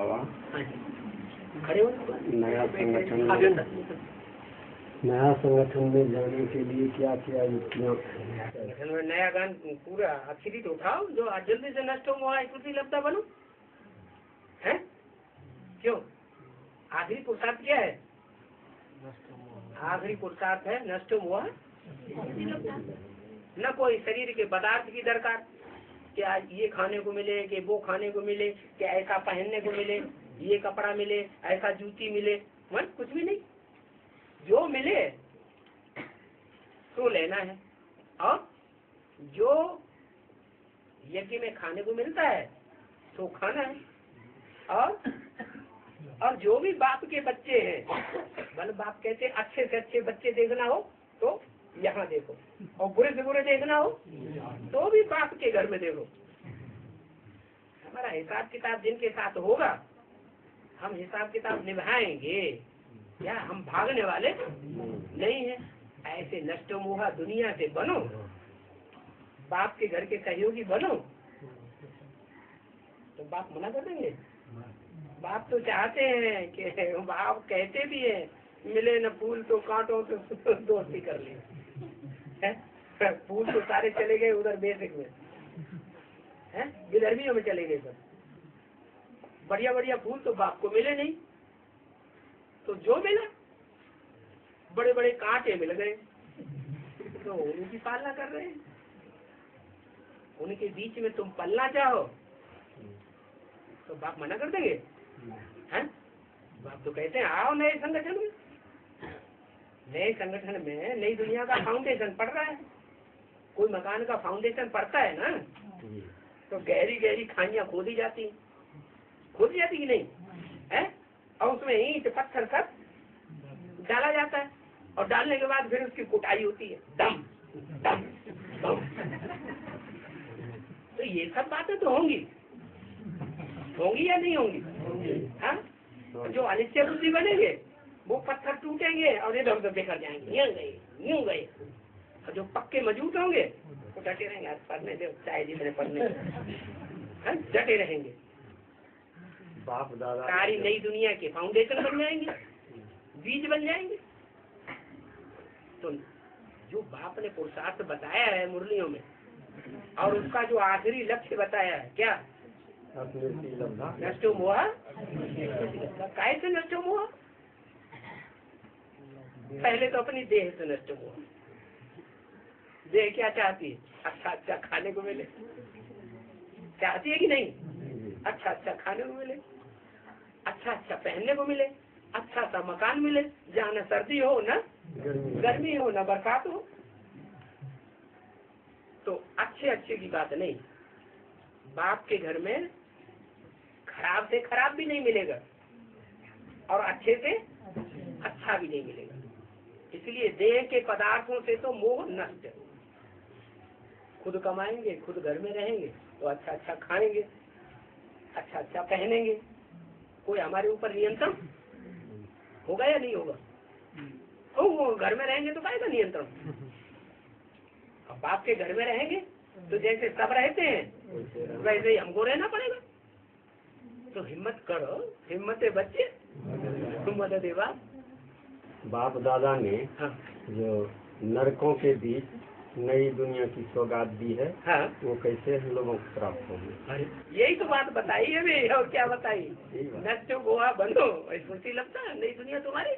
बाबा खड़े हो। नया संगठन में जाने के लिए क्या क्या युक्तियाँ? संगठन में नया गान पूरा आखिरी तो उठाओ जो जल्दी से नष्ट हो वहाँ इकट्ठी लगता बनो है। क्यों आखिरी पुरुषार्थ क्या है? आखिरी पुरुषार्थ है नष्ट हुआ। न कोई शरीर के पदार्थ की दरकार, क्या ये खाने को मिले कि वो खाने को मिले, क्या ऐसा पहनने को मिले, ये कपड़ा मिले, ऐसा जूती मिले, मन कुछ भी नहीं। जो मिले तो लेना है, और जो यज्ञ में खाने को मिलता है तो खाना है। और जो भी बाप के बच्चे हैं, बल बाप कहते अच्छे से अच्छे बच्चे देखना हो तो यहाँ देखो, और बुरे से बुरे देखना हो तो भी बाप के घर में देखो। हमारा हिसाब किताब जिनके साथ होगा हम हिसाब किताब निभाएंगे, या हम भागने वाले नहीं है। ऐसे नष्ट मोहा दुनिया से बनो, बाप के घर के सहयोगी बनो, तो बाप मना कर देंगे? बाप तो चाहते हैं कि बाप कहते भी है मिले न फूल तो कांटो तो दोस्ती कर ले। फूल तो सारे चले गए उधर बेसिक में है, विदर्भियों में चले गए सब। बढ़िया बढ़िया फूल तो बाप को मिले नहीं, तो जो मिला बड़े बड़े कांटे मिल गए, तो उनकी पालना कर रहे हैं। उनके बीच में तुम पलना चाहो तो बाप मना कर देंगे? हैं? बाप तो कहते हैं आओ नए संगठन में। नए संगठन में नई दुनिया का फाउंडेशन पड़ रहा है। कोई मकान का फाउंडेशन पड़ता है ना, तो गहरी गहरी खाइयां खोदी जाती कि नहीं है, और उसमें ईंट पत्थर सब डाला जाता है, और डालने के बाद फिर उसकी कुटाई होती है, दम दम दम। तो ये सब बातें तो होंगी या नहीं होंगी? हाँ, जो अनिश्चय बुद्धि बनेंगे वो पत्थर टूटेंगे और इधर उधर बिखर जाएंगे, यूं गए। और जो पक्के मजबूत होंगे वो डटे रहेंगे, आज पढ़ने दे चाहे जितने पढ़ने डटे रहेंगे। बाप दादा सारी नई दुनिया के फाउंडेशन बन जाएंगे, बीज बन जाएंगे। तो जो बाप ने पुरुषार्थ बताया है मुरलियों में, और उसका जो आखिरी लक्ष्य बताया है क्या? नष्टो मोहा। कैसे नष्टो मोहा? पहले तो अपनी देह से नष्ट मोहा। देह क्या चाहती है? अच्छा अच्छा खाने को मिले, चाहती है कि नहीं? अच्छा अच्छा खाने को मिले, अच्छा अच्छा पहनने को मिले, अच्छा सा मकान मिले जहाँ न सर्दी हो न गर्मी हो न बरसात हो। तो अच्छे की बात नहीं, बाप के घर में खराब से खराब भी नहीं मिलेगा और अच्छे से अच्छा भी नहीं मिलेगा। इसलिए देह के पदार्थों से तो मोह नष्ट। खुद कमाएंगे, खुद घर में रहेंगे तो अच्छा अच्छा खाएंगे, अच्छा अच्छा पहनेंगे। कोई हमारे ऊपर नियंत्रण होगा या नहीं होगा? तो वो घर में रहेंगे तो काहेगा नियंत्रण? अब बाप के घर में रहेंगे तो जैसे सब रहते हैं वैसे ही हमको रहना पड़ेगा। तो हिम्मत करो, हिम्मत बच्चे हिम्मत दे बाप दादा ने हाँ। जो नरकों के बीच नई दुनिया की सौगात दी है, हाँ। वो कैसे हम लोगों को प्राप्त होगी? अरे यही तो बात बताई है भी, और क्या बताई? नष्ट गोवा बनो, स्मृति लगता है नई दुनिया तुम्हारी।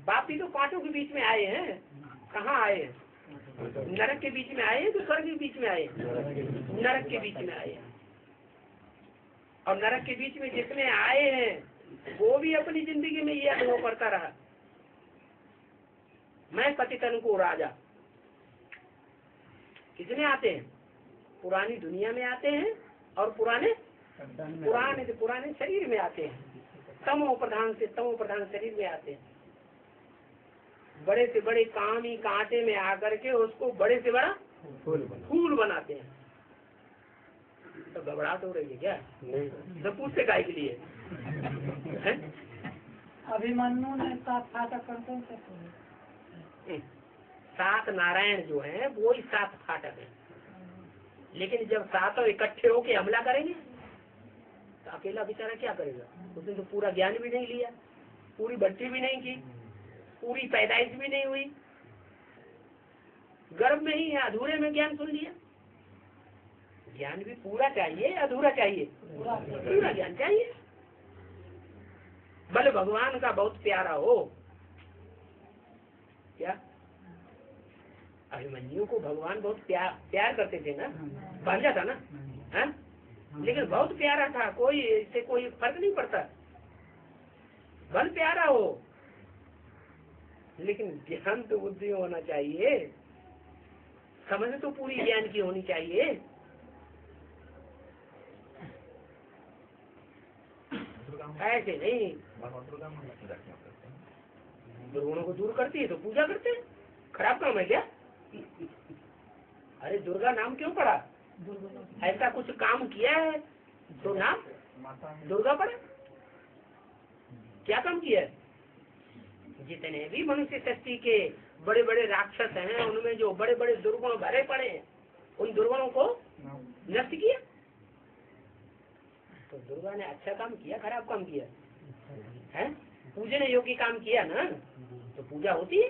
बाप भी तो कांटों के बीच में आए हैं। कहाँ आए हैं? नरक के बीच में आए हैं तो स्वर्ग के बीच में आए? नरक के बीच में आए हैं। और नरक के बीच में जितने आए हैं वो भी अपनी जिंदगी में ये अनुभव करता रहा, मैं पतितन को राजा। कितने आते हैं? पुरानी दुनिया में आते हैं और पुराने शरीर में आते हैं, तमो प्रधान से तमो प्रधान शरीर में आते हैं। बड़े से बड़े काम ही कांटे में आकर के उसको बड़े से बड़ा फूल बनाते हैं। तो घबराहट हो रही है क्या? नहीं। तो पूछते गाय के लिए अभिमन्यु ने सात फाटक करते सात नारायण जो है वो ही सात फाटक है। लेकिन जब सातों इकट्ठे होके हमला करेंगे तो अकेला बेचारा क्या करेगा? उसने तो पूरा ज्ञान भी नहीं लिया, पूरी भट्टी भी नहीं की, पूरी पैदाइश भी नहीं हुई, गर्भ में ही है, अधूरे में ज्ञान सुन लिया। ज्ञान भी पूरा चाहिए, अधूरा चाहिए? पूरा ज्ञान चाहिए। भले भगवान का बहुत प्यारा हो, क्या अभिमन्यु को भगवान बहुत प्यार करते थे ना, भांजा था ना, है? लेकिन बहुत प्यारा था, कोई इससे कोई फर्क नहीं पड़ता, भल प्यारा हो, लेकिन ज्ञान तो बुद्धि होना चाहिए, समझ तो पूरी ज्ञान की होनी चाहिए। ऐसे नहीं, दुर्गुणों को दूर करती है तो पूजा करते हैं, खराब काम है क्या? अरे दुर्गा नाम क्यों पड़ा? ऐसा कुछ काम किया है तो नाम दुर्गा पड़ा? क्या काम किया है? जितने भी मनुष्य शक्ति के बड़े बड़े राक्षस हैं, उनमें जो बड़े बड़े दुर्गुण भरे पड़े हैं, उन दुर्गुणों को नष्ट किया। तो दुर्गा ने अच्छा काम किया, खराब काम किया है? पूजन योग्य काम किया ना, तो पूजा होती है।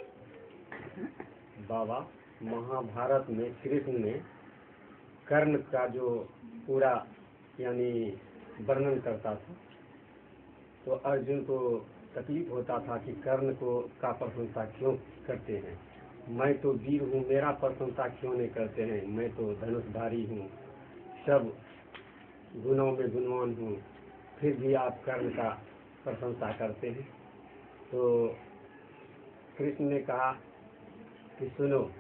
बाबा, महाभारत में कृष्ण ने कर्ण का जो पूरा यानी वर्णन करता था, तो अर्जुन को तकलीफ होता था कि कर्ण को का प्रशंसा क्यों करते हैं? मैं तो वीर हूँ, मेरा प्रशंसा क्यों नहीं करते हैं? मैं तो धनुषधारी हूँ, सब गुणों में गुणवान हूँ, फिर भी आप कर्ण का प्रशंसा करते हैं। तो कृष्ण ने कहा कि सुनो,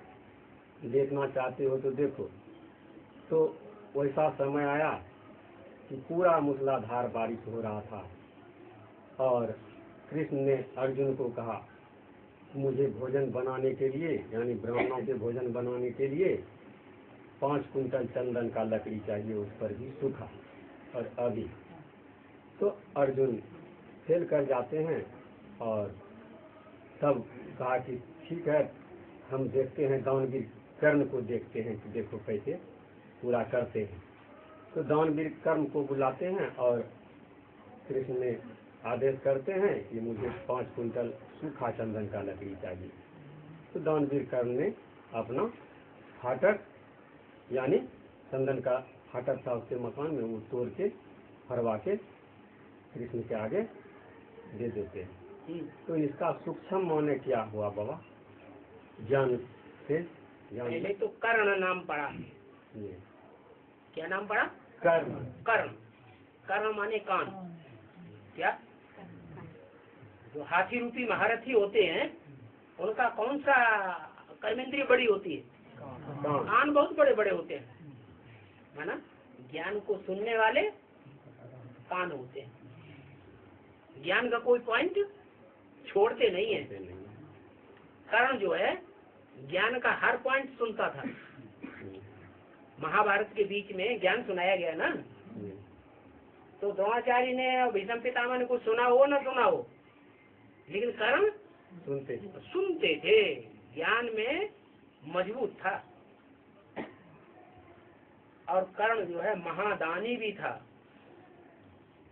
देखना चाहते हो तो देखो। तो वैसा समय आया कि पूरा मूसलाधार बारिश हो रहा था, और कृष्ण ने अर्जुन को कहा मुझे भोजन बनाने के लिए, यानी ब्राह्मणों के भोजन बनाने के लिए 5 कुंटल चंदन का लकड़ी चाहिए, उस पर भी सूखा और अभी। तो अर्जुन फेल कर जाते हैं, और तब कहा कि ठीक है, हम देखते हैं, दानवीर कर्ण को देखते हैं कि देखो कैसे पूरा करते हैं। तो दानवीर कर्ण को बुलाते हैं, और कृष्ण ने आदेश करते हैं कि मुझे 5 कुंटल सूखा चंदन का लकड़ी चाहिए। तो दानवीर कर्ण ने अपना फाटक, यानी चंदन का फाटक था उसके मकान में, वो तोड़ के फरवा के कृष्ण के आगे दे देते हैं। तो इसका सूक्ष्म माने क्या हुआ बाबा? ज्ञान से पहले तो कर्ण नाम पड़ा। ये क्या नाम पड़ा? कर्ण। कर्ण, कर्ण माने कान। क्या? जो हाथी रूपी महारथी होते हैं, उनका कौन सा कर्मेंद्रिय बड़ी होती है? कान बहुत बड़े बड़े होते हैं, है ना? ज्ञान को सुनने वाले कान होते हैं, ज्ञान का कोई पॉइंट छोड़ते नहीं है। कर्ण जो है ज्ञान का हर पॉइंट सुनता था। महाभारत के बीच में ज्ञान सुनाया गया ना, तो द्रोणाचार्य ने और भीष्म पितामह ने कुछ सुना हो ना सुना हो, लेकिन कर्ण सुनते थे, ज्ञान में मजबूत था। और कर्ण जो है महादानी भी था।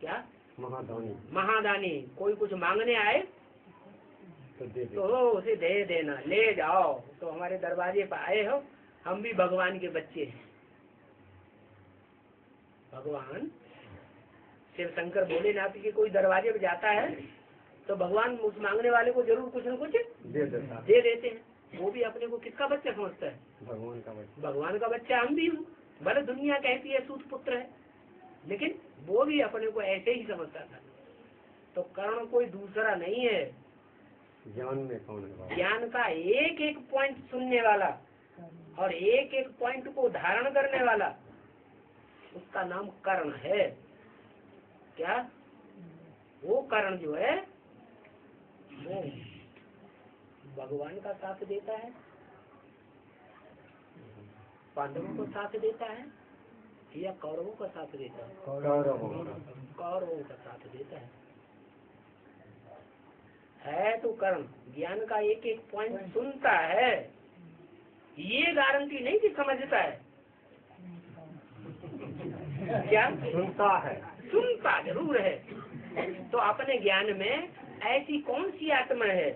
क्या? महादानी। महादानी। कोई कुछ मांगने आए तो उसे दे देना, ले जाओ, तो हमारे दरवाजे पर आए हो, हम भी भगवान के बच्चे हैं। भगवान शिव शंकर भोलेनाथ के कोई दरवाजे पे जाता है तो भगवान उस मांगने वाले को जरूर कुछ न कुछ दे देते हैं। वो भी अपने को किसका बच्चा समझता है? भगवान का बच्चा। भगवान का बच्चा हम भी हूँ। भले दुनिया कहती है सूत पुत्र है, लेकिन वो भी अपने को ऐसे ही समझता था। तो कर्ण कोई दूसरा नहीं है, ज्ञान में कौन है? ज्ञान का एक एक पॉइंट सुनने वाला और एक एक पॉइंट को धारण करने वाला, उसका नाम कर्ण है। क्या? वो कर्ण जो है वो भगवान का साथ देता है, पांडवों को साथ देता है, या कौरवों का साथ देता है? कौरवों का साथ देता है तो कर्ण ज्ञान का एक एक पॉइंट सुनता है, ये गारंटी नहीं कि समझता है। क्या सुनता है। सुनता जरूर है। तो अपने ज्ञान में ऐसी कौन सी आत्मा है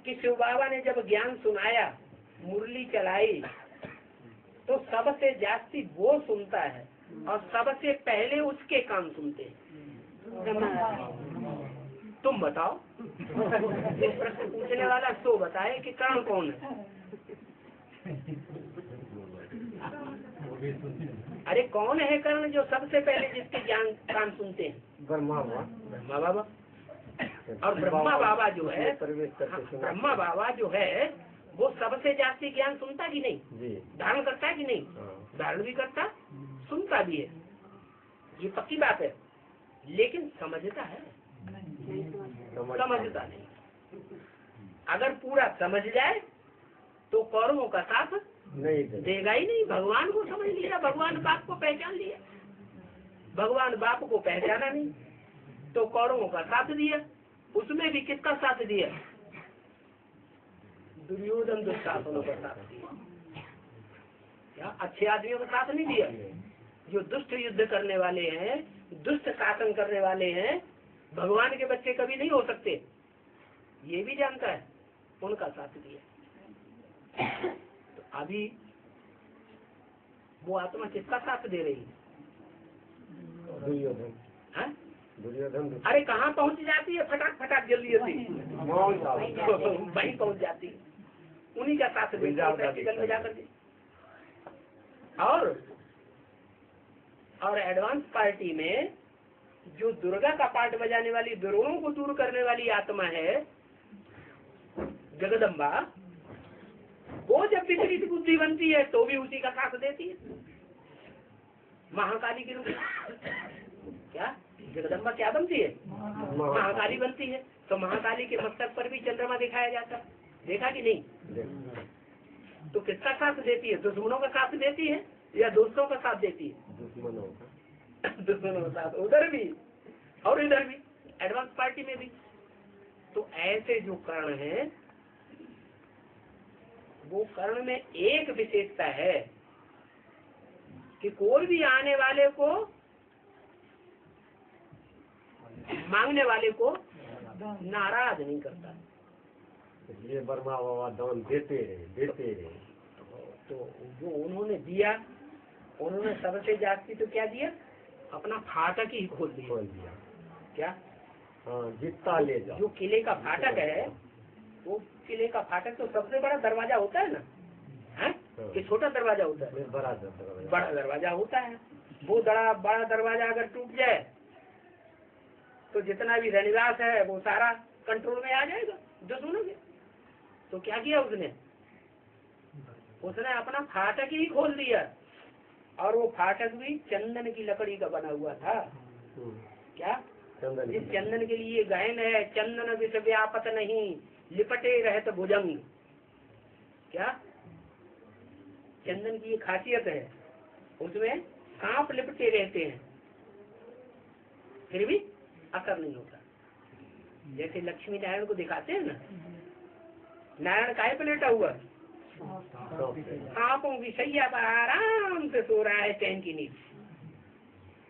कि शिव बाबा ने जब ज्ञान सुनाया, मुरली चलाई, तो सबसे जास्ती वो सुनता है और सबसे पहले उसके कान सुनते हैं। तुम बताओ, ये प्रश्न पूछने वाला तो बताए कि कर्ण कौन है। अरे कौन है कर्ण जो सबसे पहले जिसके ज्ञान कान सुनते हैं? ब्रह्मा बाबा। और ब्रह्मा बाबा जो है, ब्रह्मा बाबा जो है वो सबसे जास्ती ज्ञान सुनता कि नहीं? धारण करता है कि नहीं? धारण भी करता, सुनता भी है, ये पक्की बात है। लेकिन समझता है? समझता नहीं। अगर पूरा समझ जाए तो कौरवों का साथ नहीं देगा ही नहीं। भगवान को समझ लिया, भगवान बाप को पहचान लिया, भगवान बाप को पहचाना नहीं तो कौरवों का साथ दिया। उसमें भी किसका साथ दिया? दुर्योधन दुशासनों का साथ दिया। क्या अच्छे आदमियों का साथ नहीं दिया? जो दुष्ट युद्ध करने वाले हैं, दुष्ट शासन करने वाले हैं, भगवान के बच्चे कभी नहीं हो सकते, ये भी जानता है, उनका साथ दिया। तो अभी वो आत्मा किसका साथ दे रही है? दुर्योधन। दुर्योधन। अरे कहाँ पहुँच जाती है? फटाक फटाक जल्दी जल्दी वहीं पहुँच जाती है, उन्हीं का साथ प्रैक्टिकल में जाकर के। और एडवांस पार्टी में जो दुर्गा का पार्ट बजाने वाली, दुर्गुणों को दूर करने वाली आत्मा है जगदम्बा, वो जब विपरीत बुद्धि बनती है तो भी उसी का साथ देती है। महाकाली के रूप में क्या जगदम्बा क्या बनती है? महाकाली बनती है। तो महाकाली के मस्तक पर भी चंद्रमा दिखाया जाता है, देखा कि नहीं? तो किसका साथ देती है? दुश्मनों का साथ देती है या दोस्तों का साथ देती है? दुश्मनों का साथ, उधर भी और इधर भी, एडवांस पार्टी में भी। तो ऐसे जो कर्ण है, वो कर्ण में एक विशेषता है कि कोई भी आने वाले को, मांगने वाले को नाराज नहीं करता। इसलिए ब्रह्मा बाबा दान देते रहे। तो जो उन्होंने दिया, उन्होंने सबसे जास्ती तो क्या दिया? अपना फाटक ही खोल दिया। क्या? हाँ, जितना ले जाओ। जो किले का फाटक है, वो किले का फाटक तो सबसे बड़ा दरवाजा होता है ना, है कि छोटा दरवाजा होता है? बड़ा दरवाजा होता है। वो बड़ा दरवाजा अगर टूट जाए तो जितना भी रनिवास है वो सारा कंट्रोल में आ जाएगा दुश्मनों के। तो क्या किया उसने अपना फाटक ही खोल दिया, और वो फाटक भी चंदन की लकड़ी का बना हुआ था। क्या? जिस चंदन के लिए गायन है, चंदन विष व्यापत नहीं, लिपटे रहत भुजंग। क्या? चंदन की ये खासियत है, उसमें सांप लिपटे रहते हैं फिर भी असर नहीं होता। जैसे लक्ष्मी नारायण को दिखाते हैं ना, नारायण काहे पे लेटा हुआ? सांपों की सैया पर आराम से सो रहा है, चैन की नींद।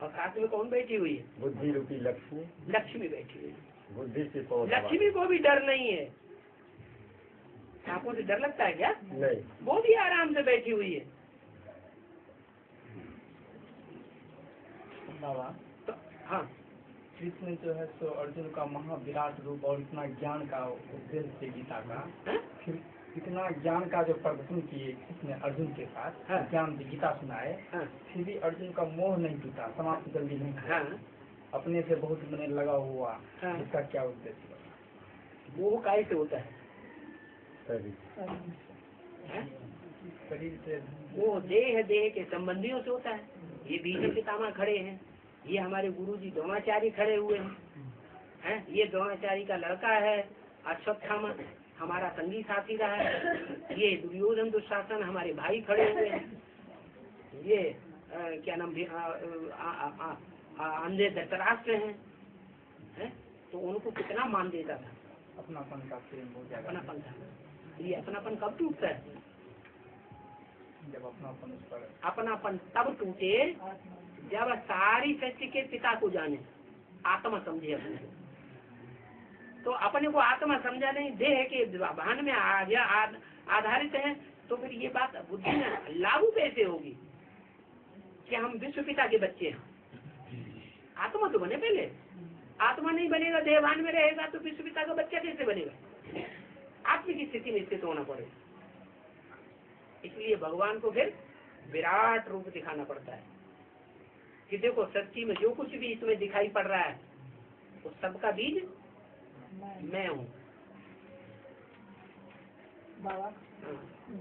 और साथ में कौन बैठी हुई है? बुद्धि रूपी लक्ष्मी। लक्ष्मी बैठी हुई है। बुद्धि से लक्ष्मी को भी डर नहीं है। सांपों से डर लगता है क्या? नहीं, वो भी आराम से बैठी हुई है। बाबा तो हाँ, कृष्ण जो है सो अर्जुन का महाविराट रूप और इतना ज्ञान का उपदेश से गीता का, फिर इतना ज्ञान का जो प्रदर्शन किए कृष्ण अर्जुन के साथ, ज्ञान गीता सुनाए, फिर भी अर्जुन का मोह नहीं टूटा, समाप्त जल्दी नहीं हुआ, अपने से बहुत मैंने लगा हुआ, इसका क्या उद्देश्य? मोह काहे से होता है? शरीर से। वो देह के संबंधियों से होता है। ये बीजे पितामह खड़े हैं, ये हमारे गुरुजी द्रोणाचार्य खड़े हुए हैं, ये द्रोणाचार्य का लड़का है अश्वत्थामा, हमारा संगी साथी रहा है, ये दुर्योधन दुशासन हमारे भाई खड़े हुए हैं, ये क्या नाम अंधे धृतराष्ट्र हैं, तो उनको कितना मान देता था, अपनापन का प्रेम हो जाएगा। अपनापन था। ये अपनापन कब टूटता है? जब अपनापन उस पर अपनापन तब टूटे जब सारी सृष्टि के पिता को जाने, आत्मा समझे अपने को। तो अपने को आत्मा समझा नहीं, देह के भान में आधारित है, तो फिर ये बात बुद्धि में लागू कैसे होगी कि हम विश्व पिता के बच्चे हैं। आत्मा तो बने पहले, आत्मा नहीं बनेगा, देहभान में रहेगा तो विश्व पिता का बच्चा कैसे बनेगा? आत्म की स्थिति में स्थित होना पड़ेगा। इसलिए भगवान को फिर विराट रूप दिखाना पड़ता है कि देखो सच्ची में जो कुछ भी इसमें दिखाई पड़ रहा है वो सबका बीज मैं हूँ। बाबा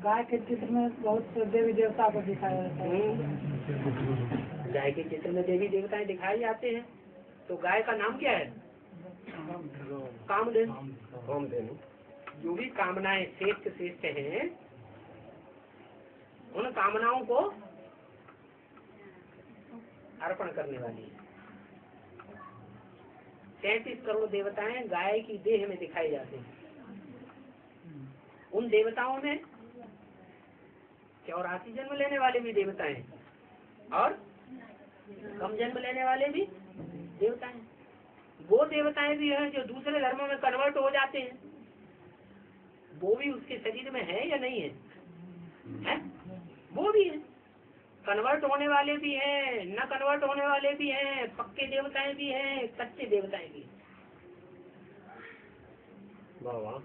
गाय के चित्र में बहुत से देवी देवता को दिखाया जाता है। गाय के चित्र में देवी देवताएं दिखाए जाते हैं। तो गाय का नाम क्या है? कामधेनु। कामधेनु। जो भी कामनाएं श्रेष्ठ श्रेष्ठ हैं, उन कामनाओं को अर्पण करने वाली है। 33 करोड़ देवताएं गाय की देह में दिखाई जाते हैं। उन देवताओं में 84 जन्म लेने वाले भी देवताएं और कम जन्म लेने वाले भी देवताएं। वो देवताएं भी हैं जो दूसरे धर्मों में कन्वर्ट हो जाते हैं, वो भी उसके शरीर में है या नहीं है? है? वो भी है। कन्वर्ट होने वाले भी हैं, न कन्वर्ट होने वाले भी हैं, पक्के देवताएं भी हैं, कच्चे देवताएं भी हैं। बाबा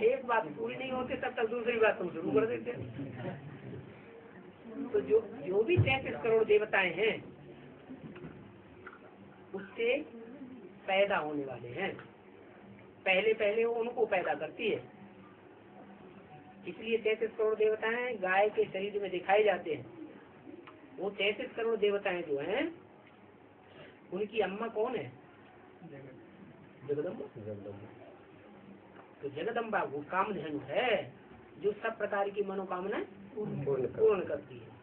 एक बात पूरी नहीं होती तब तक दूसरी बात तुम शुरू कर देते हैं। तो जो भी 33 करोड़ देवताएं हैं उससे पैदा होने वाले हैं। पहले वो उनको पैदा करती है। इसलिए 33 करोड़ देवताएं गाय के शरीर में दिखाए जाते हैं। वो 33 करोड़ देवताएं जो हैं उनकी अम्मा कौन है? जगदम्बा। तो जगदम्बा वो कामधेनु है जो सब प्रकार की मनोकामना पूर्ण करती है।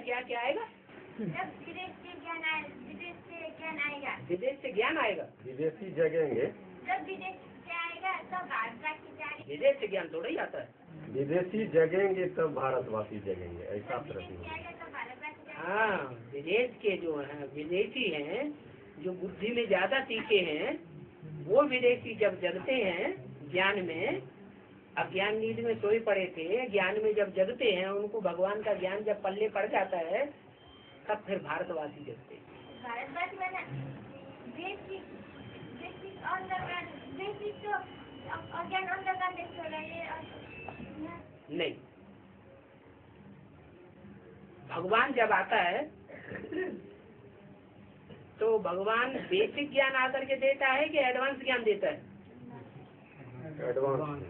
क्या क्या आएगा? विदेश से ज्ञान आएगा। विदेशी जगेंगे। विदेश से ज्ञान थोड़ा ही आता है। विदेशी जगेंगे तब भारतवासी जगेंगे, ऐसा प्रश्न। हाँ, विदेश के जो हैं विदेशी हैं जो बुद्धि में ज्यादा तीखे हैं, वो विदेशी जब जगते हैं ज्ञान में, अज्ञान नींद में सोए पड़े थे, ज्ञान में जब जगते हैं, उनको भगवान का ज्ञान जब पल्ले पड़ जाता है तब फिर भारतवासी जगते हैं। नहीं, भगवान जब आता है तो भगवान बेसिक ज्ञान आकर के देता है कि एडवांस ज्ञान देता है? एडवांस।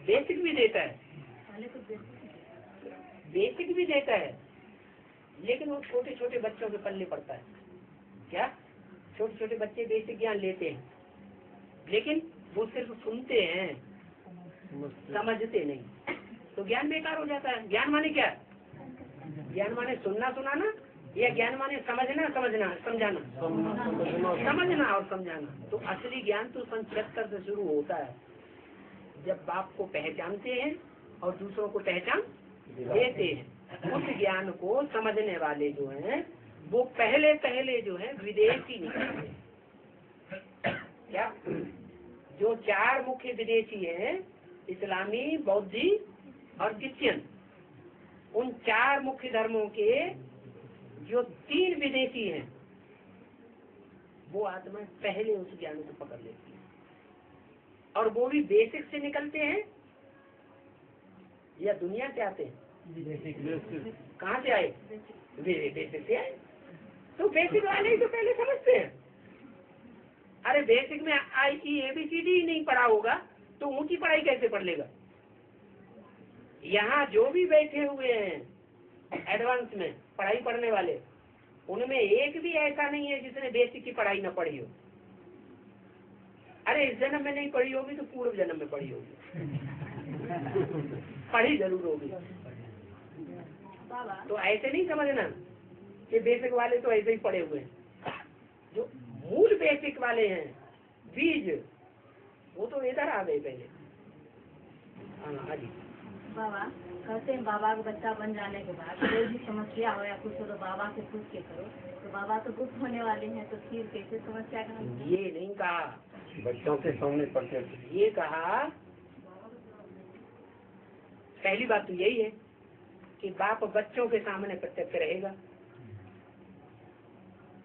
बेसिक भी देता है, बेसिक भी देता है, लेकिन वो छोटे छोटे बच्चों के पल्ले पड़ता है। क्या? छोटे छोटे बच्चे बेसिक ज्ञान लेते हैं, लेकिन वो सिर्फ सुनते हैं, समझते नहीं, तो ज्ञान बेकार हो जाता है। ज्ञान माने क्या? ज्ञान माने सुनना सुनाना, या ज्ञान माने समझना समझना समझाना? समझना और समझाना। तो असली ज्ञान तो सन 76 से शुरू होता है, जब बाप को पहचानते हैं और दूसरों को पहचान देते हैं। उस ज्ञान को समझने वाले जो हैं वो पहले जो है विदेशी निकलते हैं। क्या? जो 4 मुख्य विदेशी हैं, इस्लामी, बौद्धि और क्रिश्चियन, उन 4 मुख्य धर्मों के जो 3 विदेशी हैं वो आत्मा पहले उस ज्ञान को पकड़ लेती है, और वो भी बेसिक से निकलते हैं या दुनिया से आते हैं? कहाँ से आए? बेसिक से आए। तो बेसिक वाले ही तो पहले समझते हैं। अरे बेसिक में ABCD ही नहीं पढ़ा होगा तो ऊंची पढ़ाई कैसे पढ़ लेगा? यहाँ जो भी बैठे हुए हैं एडवांस में पढ़ाई पढ़ने वाले, उनमें एक भी ऐसा नहीं है जिसने बेसिक की पढ़ाई न पढ़ी हो। अरे इस जन्म में नहीं पढ़ी होगी तो पूर्व जन्म में पढ़ी होगी, पढ़ी जरूर होगी। तो ऐसे नहीं समझना कि बेसिक वाले तो ऐसे ही पढ़े हुए हैं। जो मूल बेसिक वाले हैं, बीज, वो तो इधर आ गए पहले। हाँ जी बाबा कहते हैं बाबा का बच्चा बन जाने के बाद कोई भी समस्या हो या कुछ हो तो बाबा से पूछ के करो, तो बाबा तो गुप्त होने वाले हैं, तो फिर कैसे समस्या का हल? ये नहीं कहा, बच्चों के सामने पढ़ते ये कहा पहली बात तो यही है कि बाप बच्चों के सामने प्रत्यक्ष रहेगा।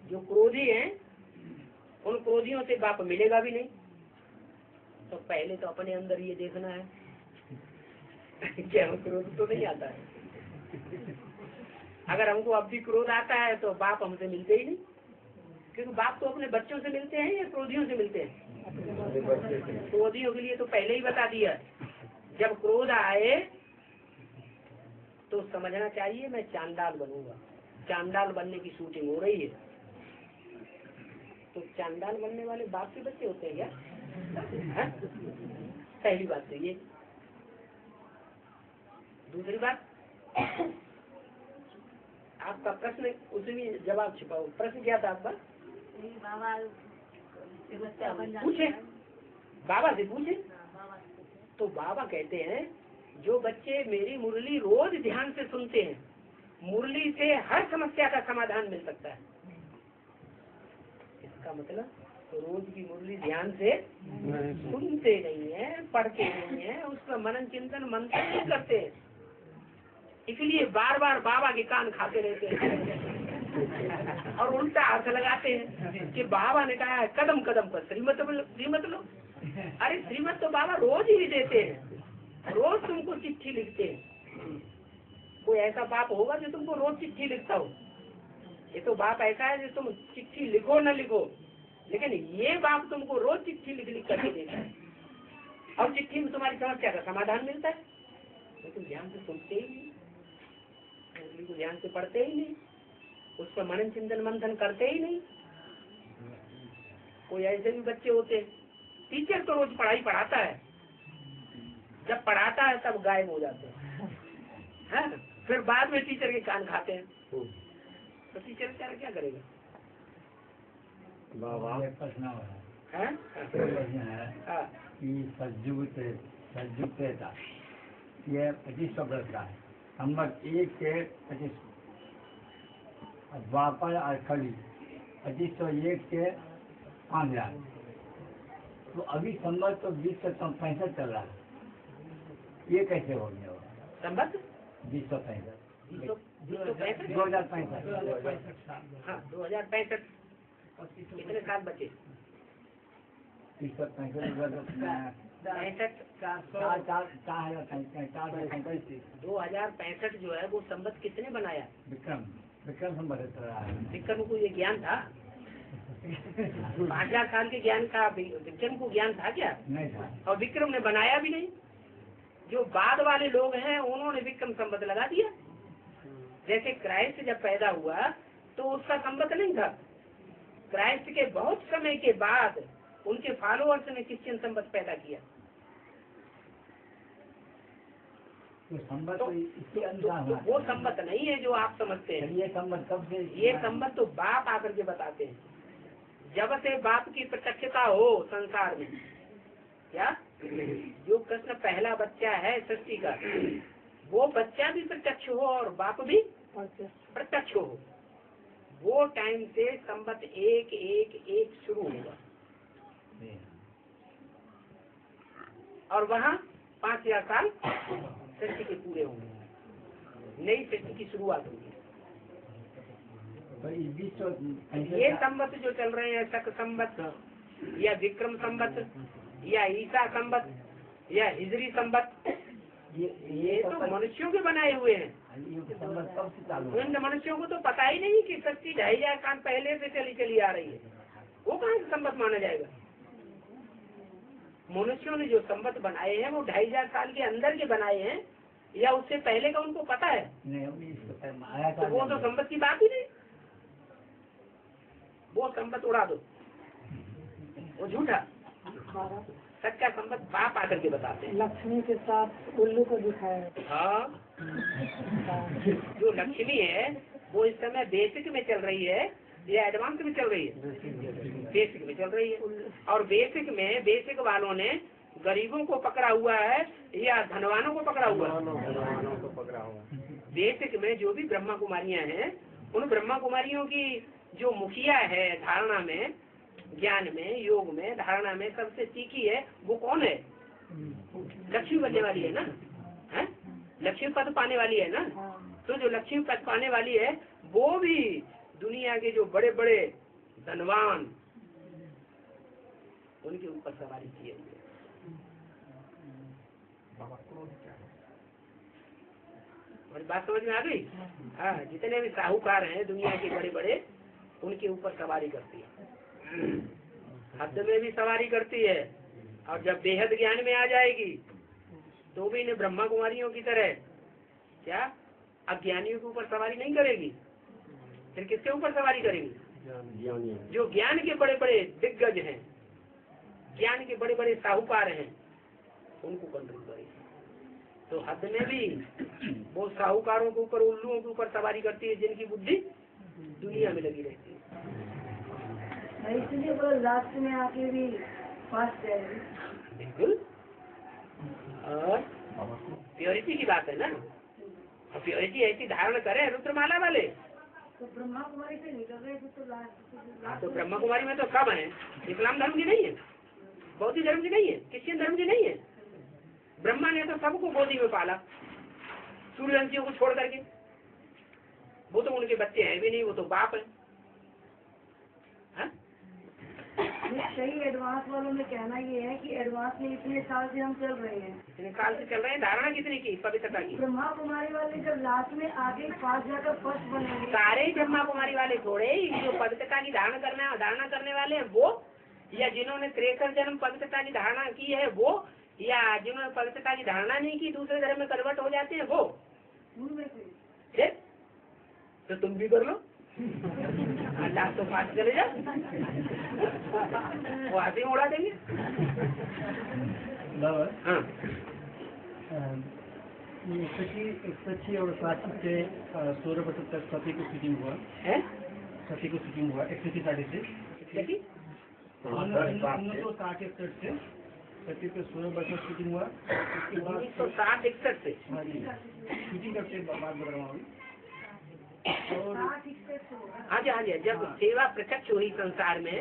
जो क्रोधी हैं उन क्रोधियों से बाप मिलेगा भी नहीं। तो पहले तो अपने अंदर ये देखना है क्या हम क्रोध तो नहीं आता है। अगर हमको अब भी क्रोध आता है तो बाप हमसे मिलते ही नहीं, क्योंकि बाप तो अपने बच्चों से मिलते हैं या क्रोधियों से मिलते हैं। क्रोधियों के लिए तो पहले ही बता दिया, जब क्रोध आए तो समझना चाहिए मैं चांडाल बनूंगा। चांडाल बनने की शूटिंग हो रही है। तो चांडाल बनने वाले बाप के बच्चे होते हैं क्या? पहली बात तो ये। दूसरी बात, आपका प्रश्न उसमें जवाब छिपाओ। प्रश्न क्या था आपका? बाबा से बच्चा बन जाने पूछे, के बाद- बाबा से पूछे। हाँ, बाबा से पूछे। तो बाबा कहते हैं जो बच्चे मेरी मुरली रोज ध्यान से सुनते हैं, मुरली से हर समस्या का समाधान मिल सकता है। इसका मतलब तो रोज की मुरली ध्यान से सुनते नहीं है, पढ़ते नहीं है, उसका मनन चिंतन मंथन नहीं करते, इसलिए बार बार बाबा के कान खाते रहते हैं और उल्टा अर्थ लगाते हैं कि बाबा ने कहा है कदम कदम पर श्रीमत लो। अरे श्रीमत तो बाबा रोज ही देते हैं, रोज तुमको चिट्ठी लिखते हैं। कोई ऐसा बाप होगा जो तुमको रोज चिट्ठी लिखता हो? ये तो बाप ऐसा है जो तुम चिट्ठी लिखो न लिखो, लेकिन ये बाप तुमको रोज चिट्ठी लिख करके देता है और चिट्ठी में तुम्हारी समस्या का समाधान मिलता है। तो तुम ध्यान से सुनते ही नहीं, मुरली को ध्यान से पढ़ते ही नहीं, उस पर मनन चिंतन मंथन करते ही नहीं। कोई ऐसे भी बच्चे होते हैं, टीचर तो रोज पढ़ाई पढ़ाता है, जब पढ़ाता है तब गायब हो जाते हैं, फिर बाद में टीचर के कान खाते हैं। तो टीचर बेचारा क्या करेगा? बाबा प्रश्न है हैं? हाँ, कि सज्जुकता ये 2500 वर्ष का है, नंबर 1 के 25, द्वापर और कली 2501 के 5000। तो अभी संबत तो 2065 चल रहा है, ये कैसे हो गया? संबत 2065 2065 हाँ 2065 कितने साल बचे? 2065 जो है वो संबत किसने बनाया? विक्रम संबत चल रहा है। विक्रम को ये ज्ञान था? 5000 साल के ज्ञान का विक्रम को ज्ञान था क्या? नहीं था। और विक्रम ने बनाया भी नहीं। जो बाद वाले लोग हैं उन्होंने विक्रम संबत लगा दिया। जैसे क्राइस्ट जब पैदा हुआ तो उसका संबत नहीं था, क्राइस्ट के बहुत समय के बाद उनके फॉलोअर्स ने क्रिश्चियन संबत पैदा किया। तो संबत तो, इसके तो अनुसार वो संबत नहीं है जो आप समझते हैं। ये संबत कब से? ये संबत तो बाप आकर के बताते हैं, जब से बाप की प्रत्यक्षता हो संसार में। क्या जो कृष्ण पहला बच्चा है सृष्टि का, वो बच्चा भी प्रत्यक्ष हो और बाप भी प्रत्यक्ष हो, वो टाइम से संबत 111 शुरू होगा और वहाँ 5000 साल सृष्टि के पूरे होंगे, नई सृष्टि की शुरुआत होगी। ये संबत जो चल रहे हैं, शक संबत या विक्रम संबत या ईसा संबत या हिजरी संबत, ये तो मनुष्यों के बनाए हुए हैं। इन मनुष्यों को तो पता ही नहीं कि सृष्टि 2500 साल पहले से चली आ रही है, वो कहाँ से संबत माना जाएगा? मनुष्यों ने जो संबत बनाए हैं वो 2500 साल के अंदर के बनाए हैं या उससे पहले का उनको पता है? तो वो तो संबत की बात ही नहीं, वो संबत उड़ा दो, वो झूठा। सच्चा संबत बाप आकर के बताते हैं। लक्ष्मी के साथ उल्लू को दिखाया। हाँ, जो लक्ष्मी है वो इस समय बेसिक में चल रही है या एडवांस में चल रही है? बेसिक में चल रही है। और बेसिक वालों ने गरीबों को पकड़ा हुआ है या धनवानों को पकड़ा हुआ है? धनवानों को पकड़ा हुआ है। बेसिक में जो भी ब्रह्मा कुमारियां हैं, उन ब्रह्मा कुमारियों की जो मुखिया है धारणा में, ज्ञान में, योग में, धारणा में सबसे तीखी है, वो कौन है? लक्ष्मी बनने वाली है ना, है? लक्ष्मी पद पाने वाली है ना। तो जो लक्ष्मी पद पाने वाली है वो भी दुनिया के जो बड़े बड़े धनवान, उनके ऊपर सवारी की है। और बात समझ में आ गई? हाँ, जितने भी साहूकार हैं दुनिया के बड़े बड़े, उनके ऊपर सवारी करती है। हद में भी सवारी करती है, और जब बेहद ज्ञान में आ जाएगी तो भी इन्हें ब्रह्मा कुमारियों की तरह क्या अज्ञानियों के ऊपर सवारी नहीं करेगी। फिर किसके ऊपर सवारी करेगी? जो ज्ञान के बड़े बड़े दिग्गज हैं, ज्ञान के बड़े बड़े साहूकार हैं, उनको कंट्रोल करेगी। तो हद में भी वो साहूकारों के ऊपर, उल्लुओं के ऊपर सवारी करती है जिनकी बुद्धि दुनिया में लगी रहती है। इसलिए वो लास्ट में आके भी फास्ट जाएगी। बिल्कुल। और प्योरिटी की बात है ना, और प्योरिटी ऐसी धारण करें रुद्रमाला वाले। तो ब्रह्मा कुमारी से निकल रहे थे तो लास्ट तो ब्रह्मा कुमारी में तो सब है, इस्लाम धर्म की नहीं है, बौद्ध धर्म की नहीं है, क्रिश्चियन धर्म की नहीं है। ब्रह्मा ने तो सबको गोदी में पाला, सूर्यवंशियों को छोड़ करके। वो तो उनके बच्चे हैं भी नहीं, वो तो बाप है। हाँ? सही एडवांस वालों में कहना ये है कि एडवांस में इतने साल से हम चल रहे हैं, इतने साल से चल रहे हैं। धारणा कितनी की? पवित्रता की। ब्रह्मा कुमारी वाले जब लास्ट में आगे पास जाकर फर्स्ट बनेंगे। सारे ब्रह्मा कुमारी वाले थोड़े जो पवित्रता की धारणा करने वाले हैं वो, या जिन्होंने 63 जन्म पवित्रता की धारणा की है वो, या जिन्होंने पवित्रता की धारणा नहीं की दूसरे धर्म में कन्वर्ट हो जाते हैं वो। उनमें से तो तुम भी कर लो, अल्लाह तो पास चले जाओ, वो आते ही उड़ा देंगे। हाँ, 106 और 60 से 16 वर्ष तक सती को शूटिंग हुआ है? सती को शूटिंग हुआ 160 से देखिए 1960-61 से सती को 16 वर्ष शूटिंग हुआ। उसके बाद 1960-61 से हाँ जी शूटिंग करते बात बता रहा हूँ। और हाँ जी, हाँ जी। जब सेवा प्रत्यक्ष हुई संसार में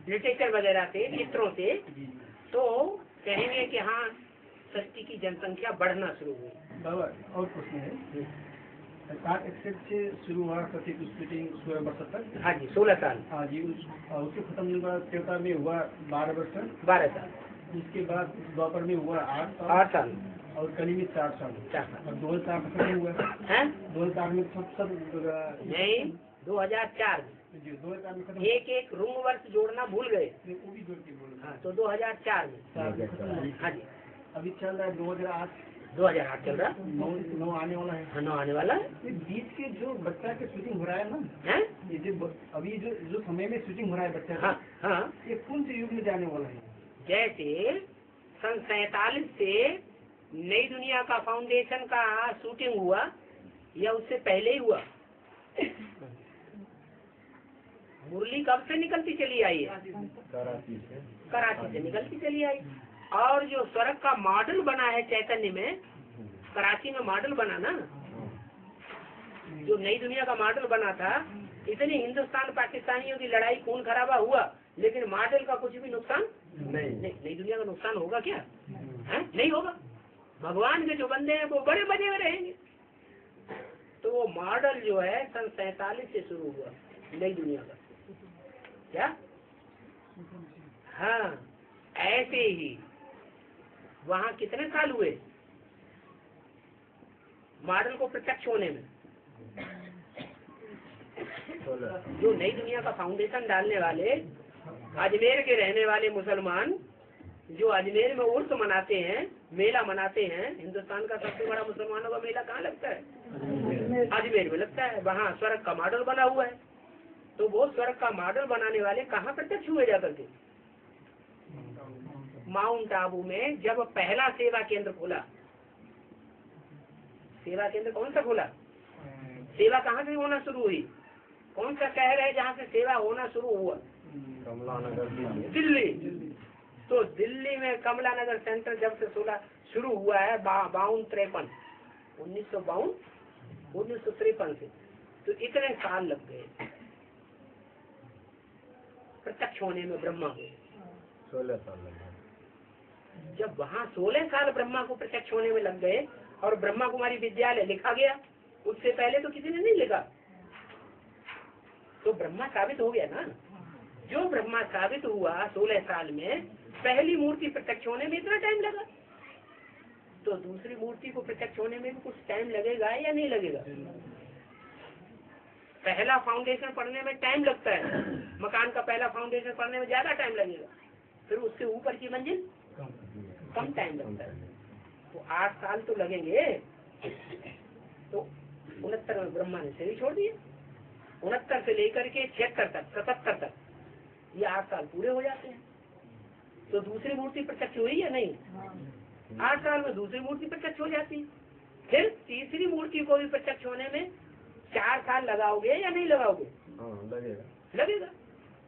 लिटरेचर वगैरह से, चित्रों से, तो कहेंगे कि हाँ सृष्टि की जनसंख्या बढ़ना शुरू हुई। बाबा और प्रश्न है 60-61 से शुरू हुआ सती की शूटिंग 16 वर्ष तक। हाँ जी, 16 साल। हाँ जी उसके खत्म होने के बाद त्रेता में हुआ 12 वर्ष। 12 साल। उसके बाद द्वापर में हुआ 8 साल और कली में 4 साल। 4 साल। और 2004 खत्म हुआ है? 2004 में सब नहीं, 2004 जी 2004 में खत्म। एक रुंग वर्ष जोड़ना भूल गए। वो भी जोड़ के बोलो। हाँ, तो 2004 में। हाँ जी, अभी चल रहा है 2008 चल रहा। 9 आने वाला है। हाँ, 9 आने वाला है। ये बीच के जो बच्चा के शूटिंग हो रहा है ना, हैं? ये जो अभी जो समय में शूटिंग हो रहा है बच्चा का, हाँ, हाँ। ये कौन से युग में जाने वाला है? जैसे सन 47 से नई दुनिया का फाउंडेशन का शूटिंग हुआ, या उससे पहले ही हुआ? मुरली कब से निकलती चली आई है? कराची से निकलती चली आई। और जो स्वर्ग का मॉडल बना है चैतन्य में, कराची में मॉडल बना ना, जो नई दुनिया का मॉडल बना था। इतनी हिंदुस्तान पाकिस्तानियों की लड़ाई, खून खराबा हुआ, लेकिन मॉडल का कुछ भी नुकसान नहीं। नई दुनिया का नुकसान होगा क्या? है? नहीं होगा। भगवान के जो बंदे हैं वो बड़े मजे में रहेंगे। तो वो मॉडल जो है सन 47 से शुरू हुआ नई दुनिया का। क्या? हाँ, ऐसे ही वहाँ कितने साल हुए मॉडल को प्रत्यक्ष होने में? जो नई दुनिया का फाउंडेशन डालने वाले अजमेर के रहने वाले मुसलमान, जो अजमेर में उर्स मनाते हैं, मेला मनाते हैं। हिंदुस्तान का सबसे बड़ा मुसलमानों का मेला कहाँ लगता है? अजमेर में लगता है। वहाँ स्वर्ग का मॉडल बना हुआ है। तो वो स्वर्ग का मॉडल बनाने वाले कहाँ प्रत्यक्ष हुए जाकर के? माउंट आबू में जब पहला सेवा केंद्र खुला। सेवा केंद्र कौन सा खुला? सेवा कहाँ से होना शुरू हुई? कौन सा शहर है जहाँ से सेवा होना शुरू हुआ? कमला नगर दिल्ली। तो दिल्ली में कमला नगर सेंटर जब से 16 शुरू हुआ है 52-53 1953 से, तो इतने साल लग गए प्रत्यक्ष होने में ब्रह्मा को। 16 साल लगे। जब वहाँ 16 साल ब्रह्मा को प्रत्यक्ष होने में लग गए और ब्रह्मा कुमारी विद्यालय लिखा गया, उससे पहले तो किसी ने नहीं लिखा, तो ब्रह्मा साबित हो गया ना। जो ब्रह्मा साबित हुआ 16 साल में, पहली मूर्ति प्रत्यक्ष होने में इतना टाइम लगा, तो दूसरी मूर्ति को प्रत्यक्ष होने में भी कुछ टाइम लगेगा या नहीं लगेगा? पहला फाउंडेशन पढ़ने में टाइम लगता है, मकान का पहला फाउंडेशन पढ़ने में ज्यादा टाइम लगेगा, फिर उसके ऊपर की मंजिल कम टाइम लगता है, तो 8 साल तो लगेंगे। तो 69 में ब्रह्मा ने शरीर छोड़ दिए, 69 से लेकर के 76 तक 77 तक ये 8 साल पूरे हो जाते हैं। तो दूसरी मूर्ति प्रत्यक्ष हुई या नहीं? 8 साल में दूसरी मूर्ति प्रत्यक्ष हो जाती। फिर तीसरी मूर्ति को भी प्रत्यक्ष होने में 4 साल लगाओगे या नहीं लगाओगे? लगेगा।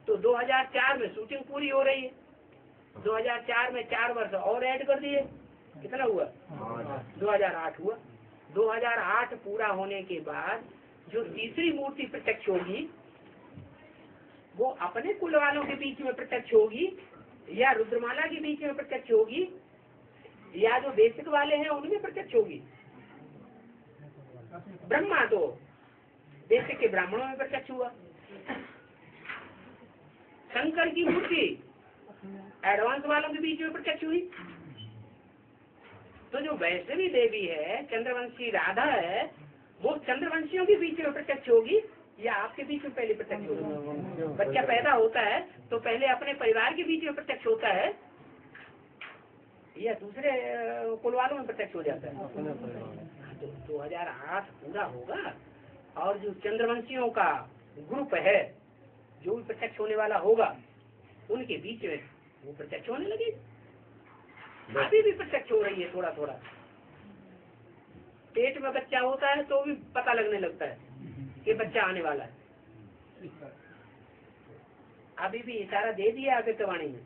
तो 2004 में शूटिंग पूरी हो रही है, 2004 में 4 वर्ष और ऐड कर दिए, कितना हुआ? 2008 हुआ। 2008 पूरा होने के बाद जो तीसरी मूर्ति प्रत्यक्ष होगी वो अपने कुल वालों के बीच में प्रत्यक्ष होगी या रुद्रमाला के बीच में प्रत्यक्ष होगी या जो बेसिक वाले हैं उनमें प्रत्यक्ष होगी? ब्रह्मा तो बेसिक के ब्राह्मणों में प्रत्यक्ष हुआ। शंकर की मूर्ति एडवांस वालों के बीच में प्रत्यक्ष हुई। तो जो वैष्णवी देवी है, चंद्रवंशी राधा है, वो चंद्रवंशियों के बीच में प्रत्यक्ष होगी या आपके बीच में पहले प्रत्यक्ष होगी? बच्चा पैदा होता है तो पहले अपने परिवार के बीच में प्रत्यक्ष होता है या दूसरे कुल वालों में प्रत्यक्ष हो जाता है? तो 2008 पूरा होगा और जो चंद्रवंशियों का ग्रुप है जो भी प्रत्यक्ष होने वाला होगा उनके बीच में वो प्रत्यक्ष होने लगी। अभी भी प्रत्यक्ष हो रही है थोड़ा थोड़ा। पेट में बच्चा होता है तो भी पता लगने लगता है कि बच्चा आने वाला है। अभी भी इशारा दे दिया आकाशवाणी में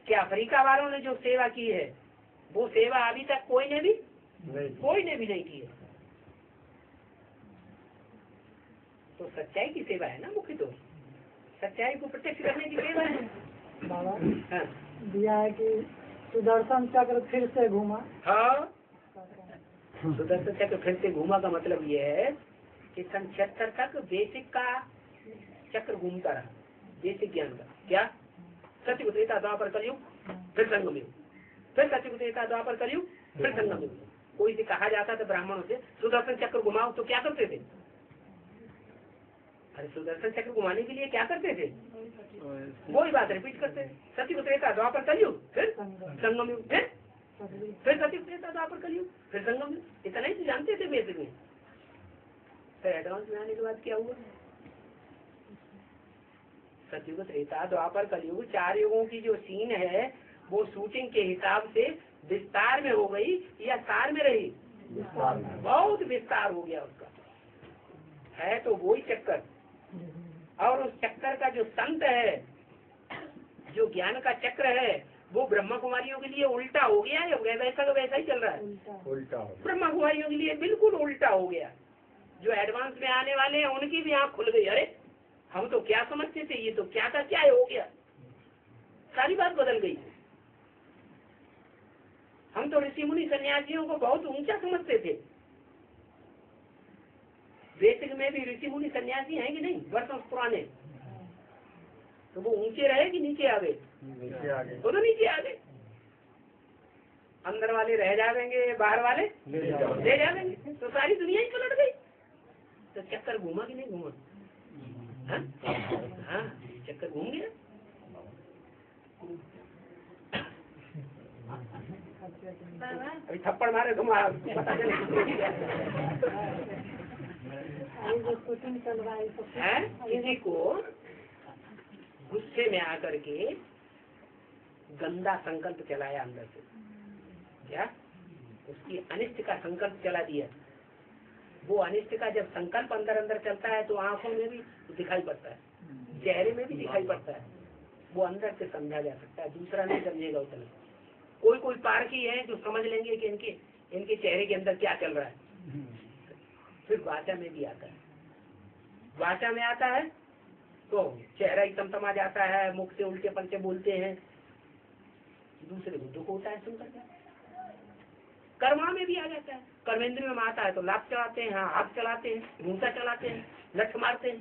कि अफ्रीका वालों ने जो सेवा की है वो सेवा अभी तक कोई ने भी नहीं की है। तो सच्चाई की सेवा है ना मुख्य, तो सच्चाई को प्रत्यक्ष करने की सेवा है। बाबा हाँ, दिया है कि सुदर्शन चक्र फिर से घूमा। हाँ, सुदर्शन चक्र फिर से घूमा का मतलब ये है कि सन 76 तक बेसिक का चक्र घूमता रहा, बेसिक ज्ञान का। क्या? सत्य त्रेता द्वापर कलयुग फिर संगम युग, फिर सत्य त्रेता द्वापर कलयुग फिर संगम युग। कोई से कहा जाता था ब्राह्मणों से सुदर्शन चक्र घुमाओ तो क्या करते थे? अरे सुदर्शन चक्र घुमाने के लिए क्या करते थे? वही बात रिपीट करते थे। सत्य त्रेता द्वापर कलयुग फिर संगम युग, फिर सत्य त्रेता द्वापर कलयुग फिर संगम युग। इतना ही जानते थे बेसिक में। फिर एडवांस में आने के बाद क्या हुआ? सतयुग त्रेता द्वापर कलयुग 4 युगों की जो सीन है वो शूटिंग के हिसाब से विस्तार में हो गई या सार में रही? बहुत विस्तार हो गया उसका। है तो वही चक्कर, और उस चक्कर का जो संत है, जो ज्ञान का चक्र है, वो ब्रह्मा कुमारियों के लिए उल्टा हो गया है। वैसा का वैसा ही चल रहा है। उल्टा ब्रह्मा कुमारियों के लिए बिल्कुल उल्टा हो गया। जो एडवांस में आने वाले हैं उनकी भी आँख खुल गई। अरे हम तो क्या समझते थे, ये तो क्या था, क्या हो गया, सारी बात बदल गई। हम तो ऋषि मुनि सन्यासियों को बहुत ऊंचा समझते थे। बेसिक में भी ऋषि मुनि सन्यासी हैं कि नहीं, वर्षों पुराने, तो वो ऊंचे रहे कि नीचे आ गए? वो तो नीचे आ गए। अंदर वाले रह जाएंगे, बाहर वाले ले जाएंगे, तो सारी दुनिया ही पलट गई। तो चक्कर घूमा कि नहीं घूमा? हाँ, चक्कर घूम गया। अभी थप्पड़ मारे तुम्हारा पता चले किसी को गुस्से में आकर के गंदा संकल्प चलाया अंदर से, क्या उसकी अनिष्ट का संकल्प चला दिया, वो अनिष्ट का जब संकल्प अंदर अंदर चलता है तो आंखों में भी दिखाई पड़ता है, चेहरे में भी दिखाई पड़ता है। वो अंदर से समझा जा सकता है, दूसरा नहीं समझेगा उतना। कोई कोई पारखी है जो समझ लेंगे कि इनके चेहरे के अंदर क्या चल रहा है। फिर वाचा में भी आता है, वाचा में आता है तो चेहरा एकदम तमा जाता है, मुख से उल्टे पलटे बोलते हैं, दूसरे को दुख होता है सुनकर के। कर्मा में भी आ जाता है, कर्मेंद्रियों में आता है तो लाभ चलाते हैं, हाँ हाथ चलाते हैं, घूंसा चलाते हैं, लठ मारते हैं।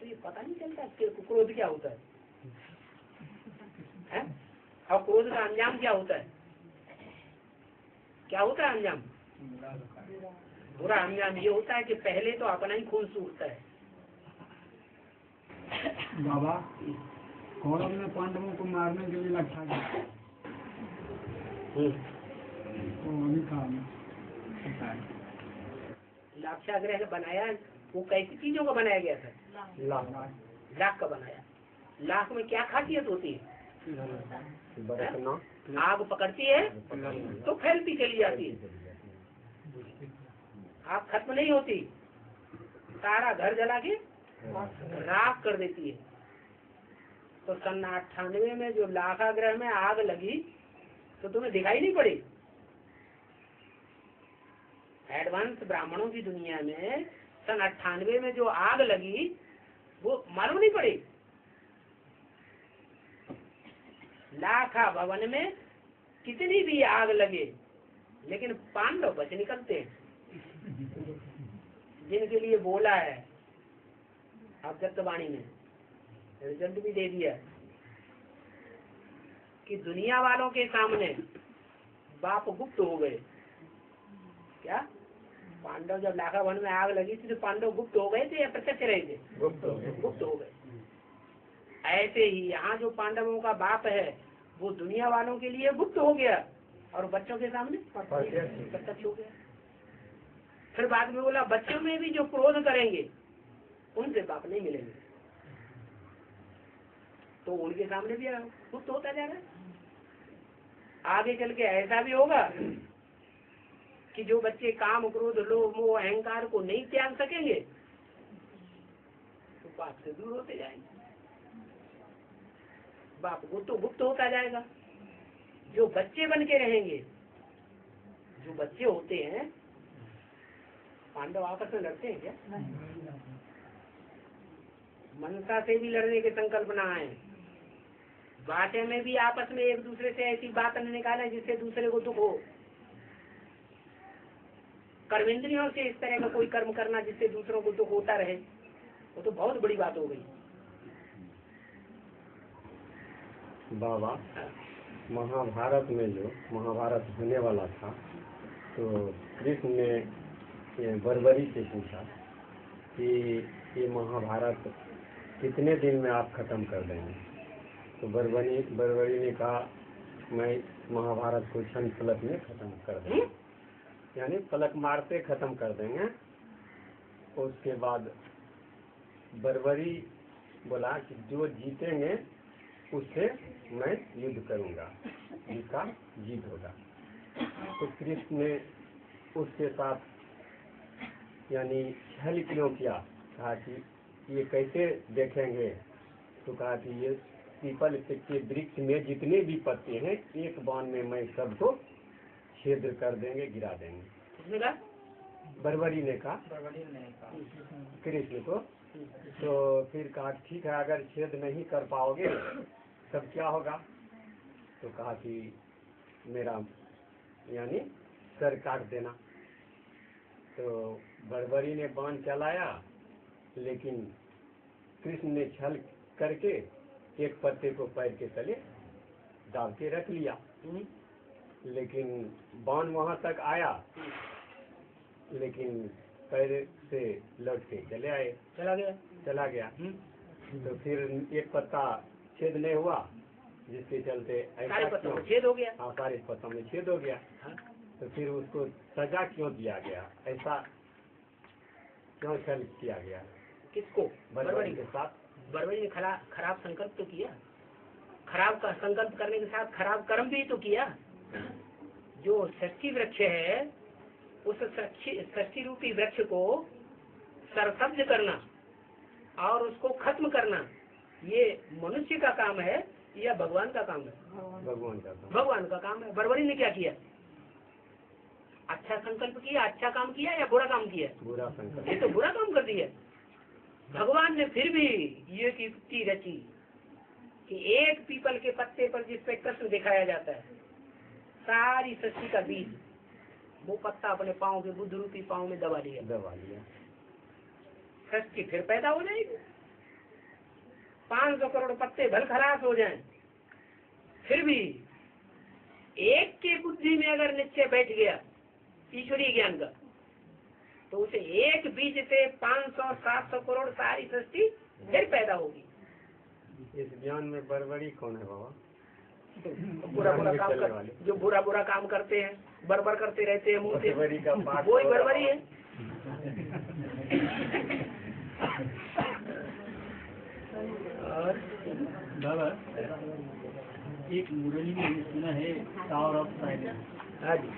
तो ये पता नहीं चलता कि क्रोध क्या होता है? और क्रोध का अंजाम क्या होता है? क्या होता है अंजाम? बुरा अंजाम ये होता है कि पहले तो अपना ही खून सूखता है। बाबा कौरव ने पांडवों को मारने के लिए लक्षा किया तो अभी काम लाक्षाग्रह बनाया, वो कैसी चीजों का बनाया गया था? लाख का बनाया। लाख में क्या खासियत होती है? आग पकड़ती है तो फैलती चली जाती है, आग खत्म नहीं होती, सारा घर जला के राख कर देती है। तो सन 98 में जो लाखाग्रह में आग लगी तो तुम्हें दिखाई नहीं पड़ी? एडवांस ब्राह्मणों की दुनिया में सन 98 में जो आग लगी वो मालूम नहीं पड़ी? लाखा भवन में कितनी भी आग लगे लेकिन पांडव बच निकलते हैं, जिनके लिए बोला है अव्यक्तवाणी में, रिजल्ट भी दे दिया कि दुनिया वालों के सामने बाप गुप्त हो गए। क्या पांडव जब लाखा वन में आग लगी थी तो पांडव गुप्त हो गए थे या प्रत्यक्ष रहे थे? गुप्त हो गए। ऐसे ही यहाँ जो पांडवों का बाप है वो दुनिया वालों के लिए गुप्त हो गया और बच्चों के सामने प्रत्यक्ष हो गया। फिर बाद में बोला बच्चों में भी जो क्रोध करेंगे उनसे बाप नहीं मिलेंगे, तो उनके सामने भी गुप्त होता जा रहा है। आगे चल के ऐसा भी होगा कि जो बच्चे काम क्रोध लोभ मोह अहंकार को नहीं त्याग सकेंगे तो बाप से दूर होते जाएंगे, बाप वो तो गुप्त होता जाएगा। जो बच्चे बन के रहेंगे, जो बच्चे होते हैं, पांडव आपस में लड़ते हैं क्या? मनसा से भी लड़ने के संकल्प ना आए, बाटे में भी आपस में एक दूसरे से ऐसी बात न निकाले जिससे दूसरे को दुख हो, कर्मेंद्रियों से इस तरह का कोई कर्म करना जिससे दूसरों को दुख होता रहे, वो तो बहुत बड़ी बात हो गई। बाबा महाभारत में जो महाभारत होने वाला था तो कृष्ण ने ये बर्बरी से पूछा कि ये महाभारत कितने दिन में आप खत्म कर देंगे? तो बर्बरी ने कहा मैं महाभारत को क्षण पलक में खत्म कर देंगे, यानी पलक मारते खत्म कर देंगे। उसके बाद बर्बरी बोला कि जो जीतेंगे उससे मैं युद्ध करूंगा, जिसका जीत होगा। तो कृष्ण ने उसके साथ यानी छल क्यों किया? कहा कि ये कैसे देखेंगे? तो कहा कि ये पीपल के वृक्ष में जितने भी पत्ते हैं एक बाण में मैं सबको छेद कर देंगे, गिरा देंगे। किसने कहा? बर्बरी ने कहा कृष्ण को। तो फिर कहा ठीक है, अगर छेद नहीं कर पाओगे तब क्या होगा? तो कहा कि मेरा यानी सर काट देना। तो बर्बरी ने बाण चलाया, लेकिन कृष्ण ने छल करके एक पत्ते को पैर के तले डाल के रख लिया, लेकिन बाण वहां तक आया, लेकिन पैर से लौट के चला गया। तो फिर एक पत्ता छेद नहीं हुआ, जिसके चलते ऐसा छेद हो गया। हाँ, सारे पत्तों में छेद हो गया। तो फिर उसको सजा क्यों दिया गया? ऐसा क्यों छल किया गया? किसको? बर्बरी के साथ। बर्बरी ने खराब संकल्प तो किया, खराब का संकल्प करने के साथ खराब कर्म भी तो किया। जो षष्ठी वृक्ष है उस षष्ठी रूपी वृक्ष को सरसब्ज करना और उसको खत्म करना, ये मनुष्य का काम है या भगवान का काम है? भगवान का काम है। बर्बरी ने क्या किया? अच्छा संकल्प किया, अच्छा काम किया या बुरा काम किया? बुरा संकल्प। ये तो बुरा काम कर दिया। भगवान ने फिर भी ये युक्ति रची कि एक पीपल के पत्ते पर जिस पे कृष्ण दिखाया जाता है, सारी सृष्टि का बीज वो पत्ता अपने पाँव के बुद्ध रूपी पाँव में दबा लिया, सृष्टि फिर पैदा हो जाएगी। 500 करोड़ पत्ते भल खलास हो जाएं, फिर भी एक के बुद्धि में अगर निश्चय बैठ गया ईश्वरीय ज्ञान का, तो उसे एक बीज से 500-700 करोड़ सारी सृष्टि फिर पैदा होगी। इस ज्ञान में बर्बरी कौन है बाबा? बुरा काम कर, जो बुरा काम करते हैं, बर्बर करते रहते हैं मुंह से, बर्बरी का पाठ वही बर्बरी है। और बाबा एक मुरली में सुना है टावर ऑफ साइलेंस। हाँ जी,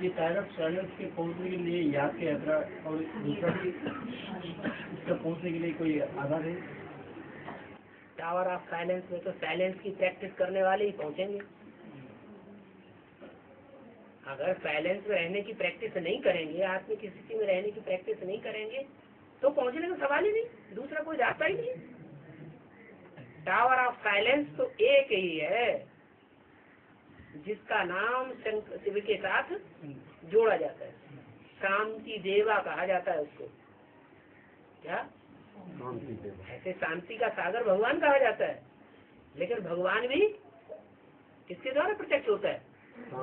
ये टावर ऑफ साइलेंस के पहुंचने के लिए याद की यात्रा और दूसरा इसका पहुंचने के लिए कोई आधार है? टावर ऑफ साइलेंस में तो साइलेंस की प्रैक्टिस करने वाले ही पहुंचेंगे। अगर साइलेंस में रहने की प्रैक्टिस नहीं करेंगे, आत्मा की स्थिति में रहने की प्रैक्टिस नहीं करेंगे, तो पहुंचने का सवाल ही नहीं, दूसरा कोई रास्ता ही नहीं। टावर ऑफ साइलेंस तो एक ही है जिसका नाम शिव के साथ जोड़ा जाता है, शांति देवा कहा जाता है उसको। क्या? ऐसे शांति का सागर भगवान कहा जाता है, लेकिन भगवान भी किसके द्वारा प्रत्यक्ष होता है?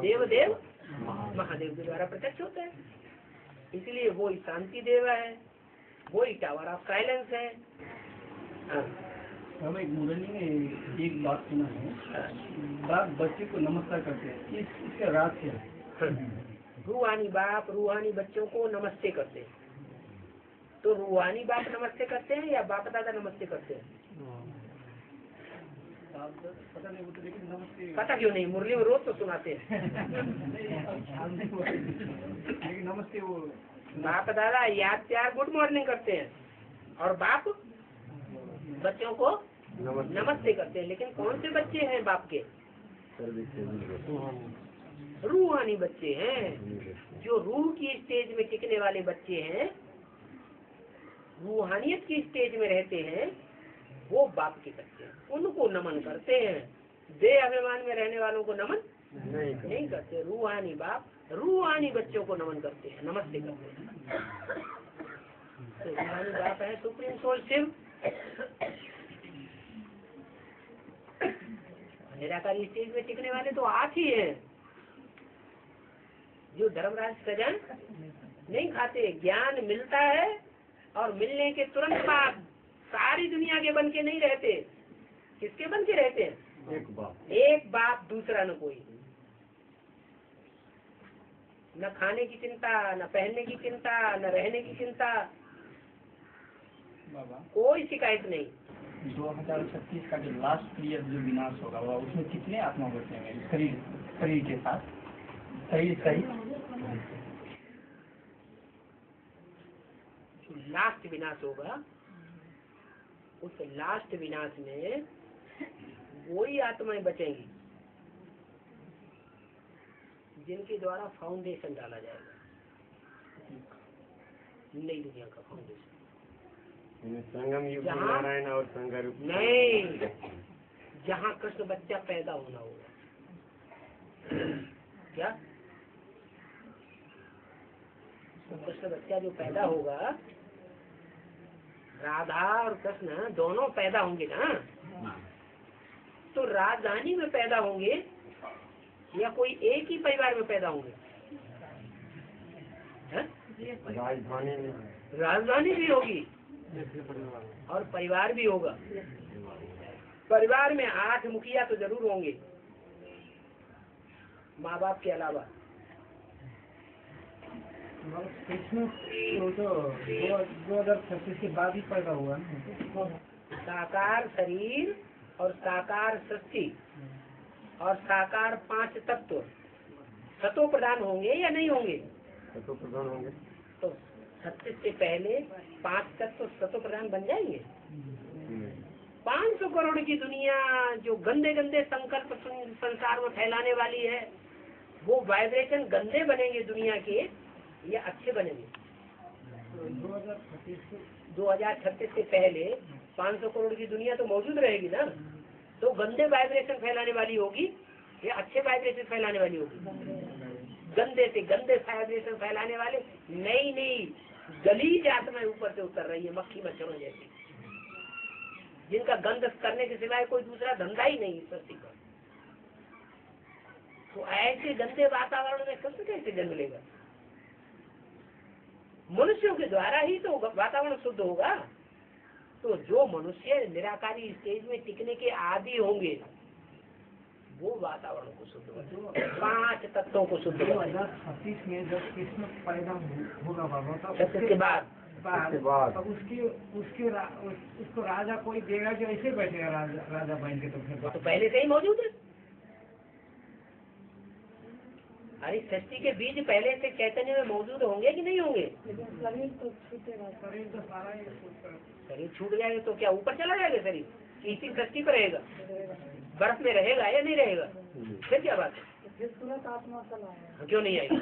देवदेव महादेव के द्वारा प्रत्यक्ष होता है। इसलिए वो ही शांति देवा है, वो ही टावर ऑफ साइलेंस है। हम एक मुरली में एक बात सुना है, बाप बच्चे को नमस्कार करते हैं, इसका राज क्या है? रूहानी बाप रूहानी बच्चों को नमस्ते करते हैं। तो रूहानी बाप नमस्ते करते हैं या बाप दादा नमस्ते करते हैं? पता नहीं, वो तो लेकिन नमस्ते पता क्यों नहीं? मुरली में रोज तो सुनाते हैं। लेकिन नमस्ते वो बाप दादा याद प्यार गुड मॉर्निंग करते हैं और बाप बच्चों को नमस्ते करते हैं। लेकिन कौन से बच्चे हैं बाप के? रूहानी बच्चे हैं। जो रूह की स्टेज में टिकने वाले बच्चे हैं, रूहानियत की स्टेज में रहते हैं, वो बाप के बच्चे हैं, उनको नमन करते हैं। देह अभिमान में रहने वालों को नमन नहीं करते। रूहानी बाप रूहानी बच्चों को नमन करते हैं, नमस्ते करते हैं। तो रूहानी बाप है सुप्रीम सोल शिव। निराकारी स्टेज में टिकने वाले तो आप ही हैं, जो धर्मराज सजन नहीं खाते। ज्ञान मिलता है और मिलने के तुरंत बाद सारी दुनिया के बन के नहीं रहते। किसके बन के रहते हैं? एक बाप दूसरा न कोई। न खाने की चिंता, न पहनने की चिंता, न रहने की चिंता, कोई शिकायत नहीं। 2036 का जो लास्ट पीरियड जो विनाश होगा, वो उसमें कितने आत्मा बचेंगे शरीर के साथ? सही लास्ट विनाश होगा, उस लास्ट विनाश में वही आत्माएं बचेंगी जिनके द्वारा फाउंडेशन डाला जाएगा, नई दुनिया का फाउंडेशन। संगम युग में नारायण और संगरूप नहीं, जहाँ कृष्ण बच्चा पैदा होना होगा। क्या? कृष्ण बच्चा जो पैदा होगा, राधा और कृष्ण दोनों पैदा होंगे ना, तो राजधानी में पैदा होंगे या कोई एक ही परिवार में पैदा होंगे? राजधानी भी होगी और परिवार भी होगा। परिवार में 8 मुखिया तो जरूर होंगे, माँ बाप के अलावा। कृष्ण तो 2036 के बाद ही पैदा हुआ ना। साकार शरीर और साकार सृष्टि और साकार 5 तत्व सतो प्रधान होंगे या नहीं होंगे? सतो प्रधान होंगे। तो 36 से पहले 5 तत्व तो सतो प्रधान बन जाएंगे। 500 करोड़ की दुनिया जो गंदे गंदे संकल्प संसार में फैलाने वाली है, वो वाइब्रेशन गंदे बनेंगे दुनिया के या अच्छे बनेंगे? 2036 से पहले 500 करोड़ की दुनिया तो मौजूद रहेगी ना, तो गंदे वाइब्रेशन फैलाने वाली होगी या अच्छे वाइब्रेशन फैलाने वाली होगी? गंदे से गंदे वाइब्रेशन फैलाने वाले नई नई गलीज आत्माएं ऊपर से उतर रही है, मक्खी मच्छरों जैसी, जिनका गंध करने के सिवाय कोई दूसरा धंधा ही नहीं इस धरती पर। तो ऐसे गंदे वातावरण में कब कैसे जन्म लेगा? मनुष्यों के द्वारा ही तो वातावरण शुद्ध होगा। तो जो मनुष्य निराकारी स्टेज में टिकने के आदी होंगे, वो वातावरण को शुद्ध होगा, 5 तत्वों को शुद्ध होगा। 2036 में जब कृष्ण पैदा होगा बाबा, तब उसके बाद तो उसको राजा कोई देगा जो ऐसे बैठेगा राजा बन के? तो फिर तो पहले से ही मौजूद है। अरे सृष्टि के बीज पहले से चैतन्य में मौजूद होंगे कि नहीं होंगे? शरीर तो छूटेगा, शरीर तो सारा ही शरीर छूट जाएगा तो क्या ऊपर चला जाएगा शरीर? इसी सृष्टि पर रहेगा, बर्फ में रहेगा या नहीं रहेगा? फिर क्या बात है? फिर तुरंत आत्मा चला आएगा। क्यों नहीं आएगी?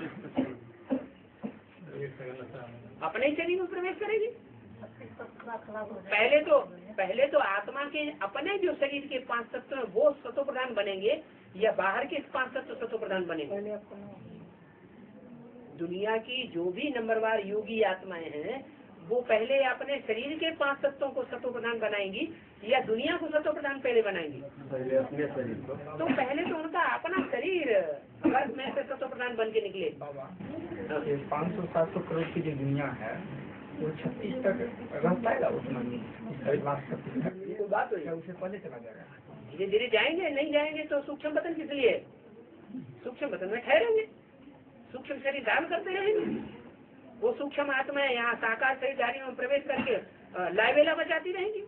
अपने ही शरीर में प्रवेश करेगी। पहले तो आत्मा के अपने जो शरीर के 5 तत्व हैं वो सतो प्रधान बनेंगे या बाहर के 5 तत्व सतो प्रधान बनेंगे? पहले अपना दुनिया की जो भी नंबरवार योगी आत्माएं हैं वो पहले अपने शरीर के 5 तत्वों को सतो प्रधान बनाएंगी या दुनिया को सतो प्रधान पहले बनाएंगी? पहले अपने शरीर को। तो पहले तो उनका अपना शरीर अगर में से सतो प्रधान बन के निकले। 500-700 करोड़ की जो दुनिया है वो 36 तक रह पाएगा उसमें? ये तो बात हुई। उसे पहले चला जाएगा? धीरे धीरे जाएंगे, नहीं जाएंगे तो सूक्ष्म बदन किस लिए? सूक्ष्म बदन में ठहरेंगे, सूक्ष्म शरीर धारण करते रहेंगे। वो सूक्ष्म आत्माएं यहाँ साकार शरीरधारियों में प्रवेश करके लाइवेला बचाती रहेंगी।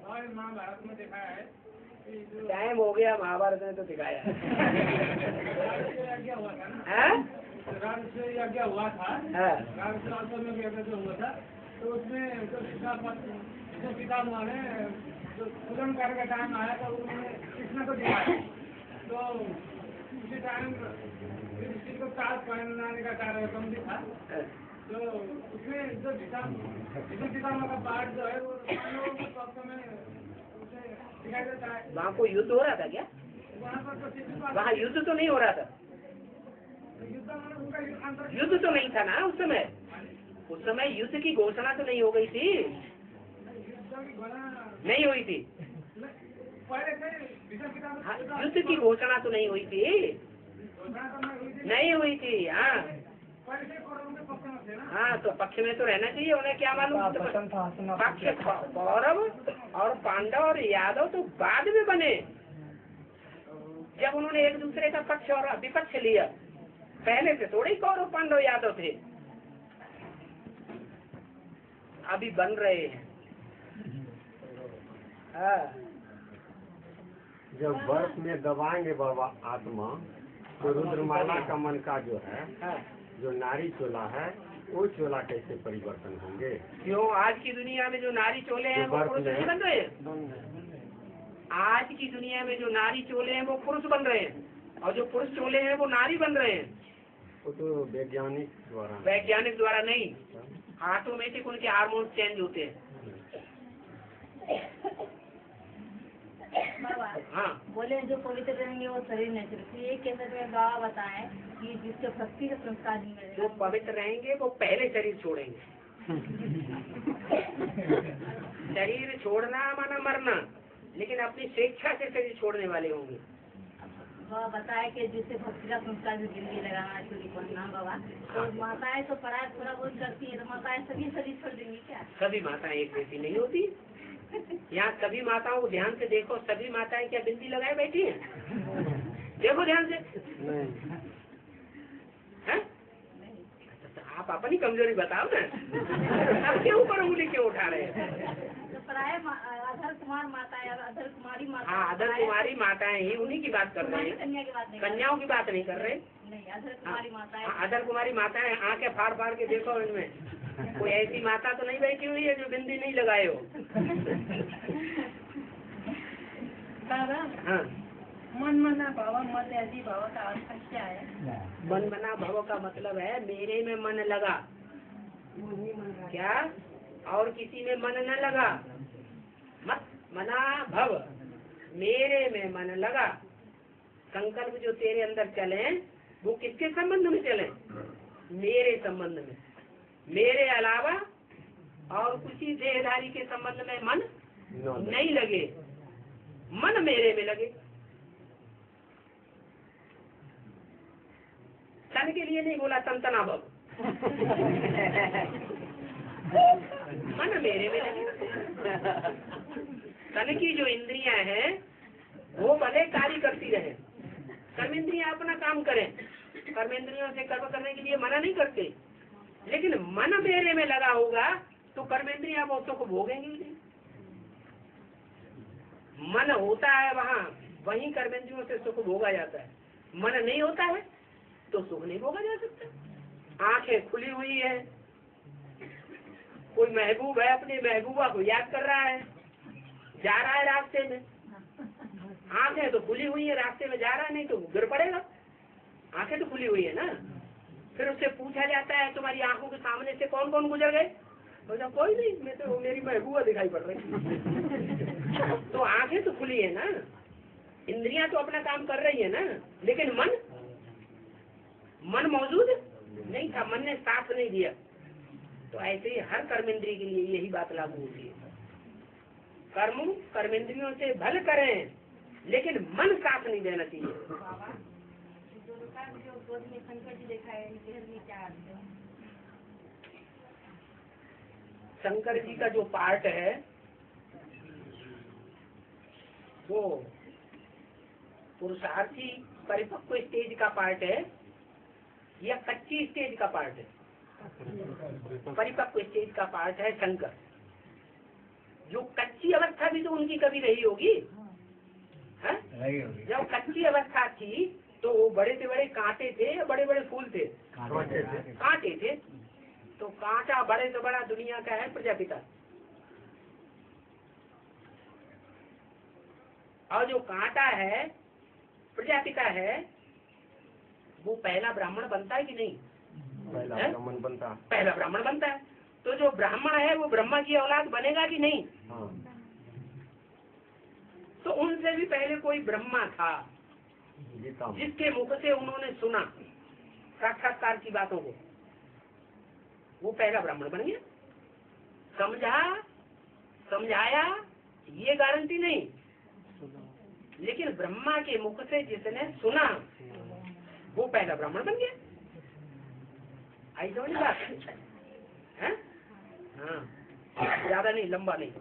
और महाभारत में देखा है टाइम हो गया, महाभारत में तो दिखाया है। हुआ था ना, हाँ? राजसूय यज्ञ हुआ था, हाँ। राजसूय में यज्ञ जो हुआ था, तो उसमें जो पितामह ने जो पूजन करने का टाइम आया तो उन्होंने कृष्ण को दिखाया। तो उसी टाइम किसी को ताज पहनाने का कार्यक्रम भी था। तो उसमें जो पितामह का पाठ जो है वो पांडवों के पक्ष में उसे दिखाई देता है। वहाँ कोई युद्ध हो रहा था क्या? वहाँ पर तो किसी बात वहाँ युद्ध तो नहीं हो रहा था। युद्ध तो नहीं था ना उस समय। उस समय युद्ध की घोषणा तो नहीं हो गई थी, नहीं हुई थी। हाँ, युद्ध की घोषणा तो नहीं हुई थी, नहीं हुई थी। हाँ हाँ, तो पक्ष में तो रहना चाहिए। उन्हें क्या मालूम? पक्ष कौरव और पांडव और यादव तो बाद में बने, जब उन्होंने एक दूसरे का पक्ष और विपक्ष लिया। पहले से थोड़े ही कौरव पांडव यादव थे, अभी बन रहे हैं। हाँ। जब बर्फ में दबाएंगे बाबा आत्मा, तो रुद्रमाला का मन का जो है, हाँ। जो नारी चोला है, वो चोला कैसे परिवर्तन होंगे? क्यों? आज की दुनिया में जो नारी चोले हैं वो पुरुष नहीं बन रहे हैं। आज की दुनिया में जो नारी चोले हैं वो पुरुष बन रहे हैं, और जो पुरुष चोले हैं वो नारी बन रहे हैं। वो तो वैज्ञानिक द्वारा नहीं, ऑटोमेटिक उनके हार्मोन चेंज होते हैं। हाँ, बोले जो पवित्र रहेंगे वो शरीर नहीं चलती। ये कैसे में बाबा बताएं कि जिसके भक्ति का संस्कार नहीं मिलेगा, जो पवित्र रहेंगे वो पहले शरीर छोड़ेंगे। शरीर छोड़ना माना मरना, लेकिन अपनी स्वेच्छा से शरीर छोड़ने वाले होंगे। बाबा बताए कि जिससे भक्ति का संस्कार भी जिंदगी लगाना चोरी पढ़ना। बाबा तो माताएं तो पढ़ाई थोड़ा बहुत करती है, तो माताएं सभी शरीर छोड़ देंगी क्या? सभी माताएं एक जैसी नहीं होती। यहाँ सभी माताओं को ध्यान से देखो, सभी माताएं क्या बिंदी लगाए बैठी हैं? देखो ध्यान से। हैं? तो आप अपनी कमजोरी बताओ ना, सबके ऊपर उंगली क्यों उठा रहे हैं? तो पढ़ाए अधर कुमार माताएं, अधर कुमारी माता। हाँ, अधर कुमारी माताएं ही, उन्हीं की बात कर रहे हैं, कन्या की बात नहीं, कन्याओं की बात नहीं कर रहे। नहीं, अधर कुमारी माता है। अधर कुमारी माता है, आंखें फाड़ फाड़ के देखो इनमें कोई ऐसी माता तो नहीं बैठी हुई है जो बिंदी नहीं लगाए हो। दादा, हाँ, मन मना भाव मत ऐसी भाव का अर्थ क्या है? मन मना भव का मतलब है मेरे में मन लगा, क्या और किसी में मन न लगा। मत मना भव, मेरे में मन लगा। संकल्प जो तेरे अंदर चले वो किसके संबंध में चले? मेरे संबंध में। मेरे अलावा और किसी देहधारी के संबंध में मन नहीं लगे, मन मेरे में लगे। तन के लिए नहीं बोला तंतना भव, मन मेरे में लगे। तन की जो इंद्रियां हैं वो भले कार्य करती रहे, कर्मेंद्रियां अपना काम करें, कर्मेंद्रियों से कर्म करने के लिए मना नहीं करते, लेकिन मन मेरे में लगा होगा तो कर्मेंद्रियां वो सुख भोगेंगे नहीं। मन होता है वहाँ, वहीं कर्मेंद्रियों से सुख भोगा जाता है। मन नहीं होता है तो सुख नहीं भोगा जा सकता। आंखें खुली हुई है, कोई महबूब है अपनी महबूबा को याद कर रहा है, जा रहा है रास्ते में, आंखें तो खुली हुई है, रास्ते में जा रहा है, नहीं तो गिर पड़ेगा। आंखें तो खुली हुई है ना। फिर उससे पूछा जाता है तुम्हारी आंखों के सामने से कौन कौन गुजर गए? बोला कोई नहीं, मैं तो मेरी महबूबा दिखाई पड़ रही। तो आंखें तो खुली है ना, इंद्रियां तो अपना काम कर रही है ना, लेकिन मन मौजूद नहीं था, मन ने साथ नहीं दिया। तो ऐसे ही हर कर्मेंद्रिय के लिए यही बात लागू होती है। कर्म कर्मेंद्रियों से भल करें, लेकिन मन साथ नहीं देना चाहिए। जो गोद में शंकर जी देखा है, क्या अर्थ है? शंकर जी का जो पार्ट है वो पुरुषार्थी परिपक्व स्टेज का पार्ट है या कच्ची स्टेज का पार्ट है? परिपक्व स्टेज का पार्ट है शंकर। जो कच्ची अवस्था भी तो उनकी कभी रही होगी, है? जब कच्ची अवस्था थी तो वो बड़े से बड़े कांटे थे या बड़े बड़े फूल थे? कांटे थे। तो कांटा बड़े से बड़ा दुनिया का है प्रजापिता, और जो कांटा है प्रजापिता है वो पहला ब्राह्मण बनता है कि नहीं? पहला ब्राह्मण बनता। पहला ब्राह्मण बनता है। तो जो ब्राह्मण है वो ब्रह्मा की औलाद बनेगा कि नहीं? हाँ। तो उनसे भी पहले कोई ब्रह्मा था जिसके मुख से उन्होंने सुना साक्षात्कार की बातों को, वो पहला ब्राह्मण बन गया। समझाया ये गारंटी नहीं, लेकिन ब्रह्मा के मुख से जिसने सुना वो पहला ब्राह्मण बन गया। आई समझ बात है? हाँ, ज्यादा नहीं, लंबा नहीं।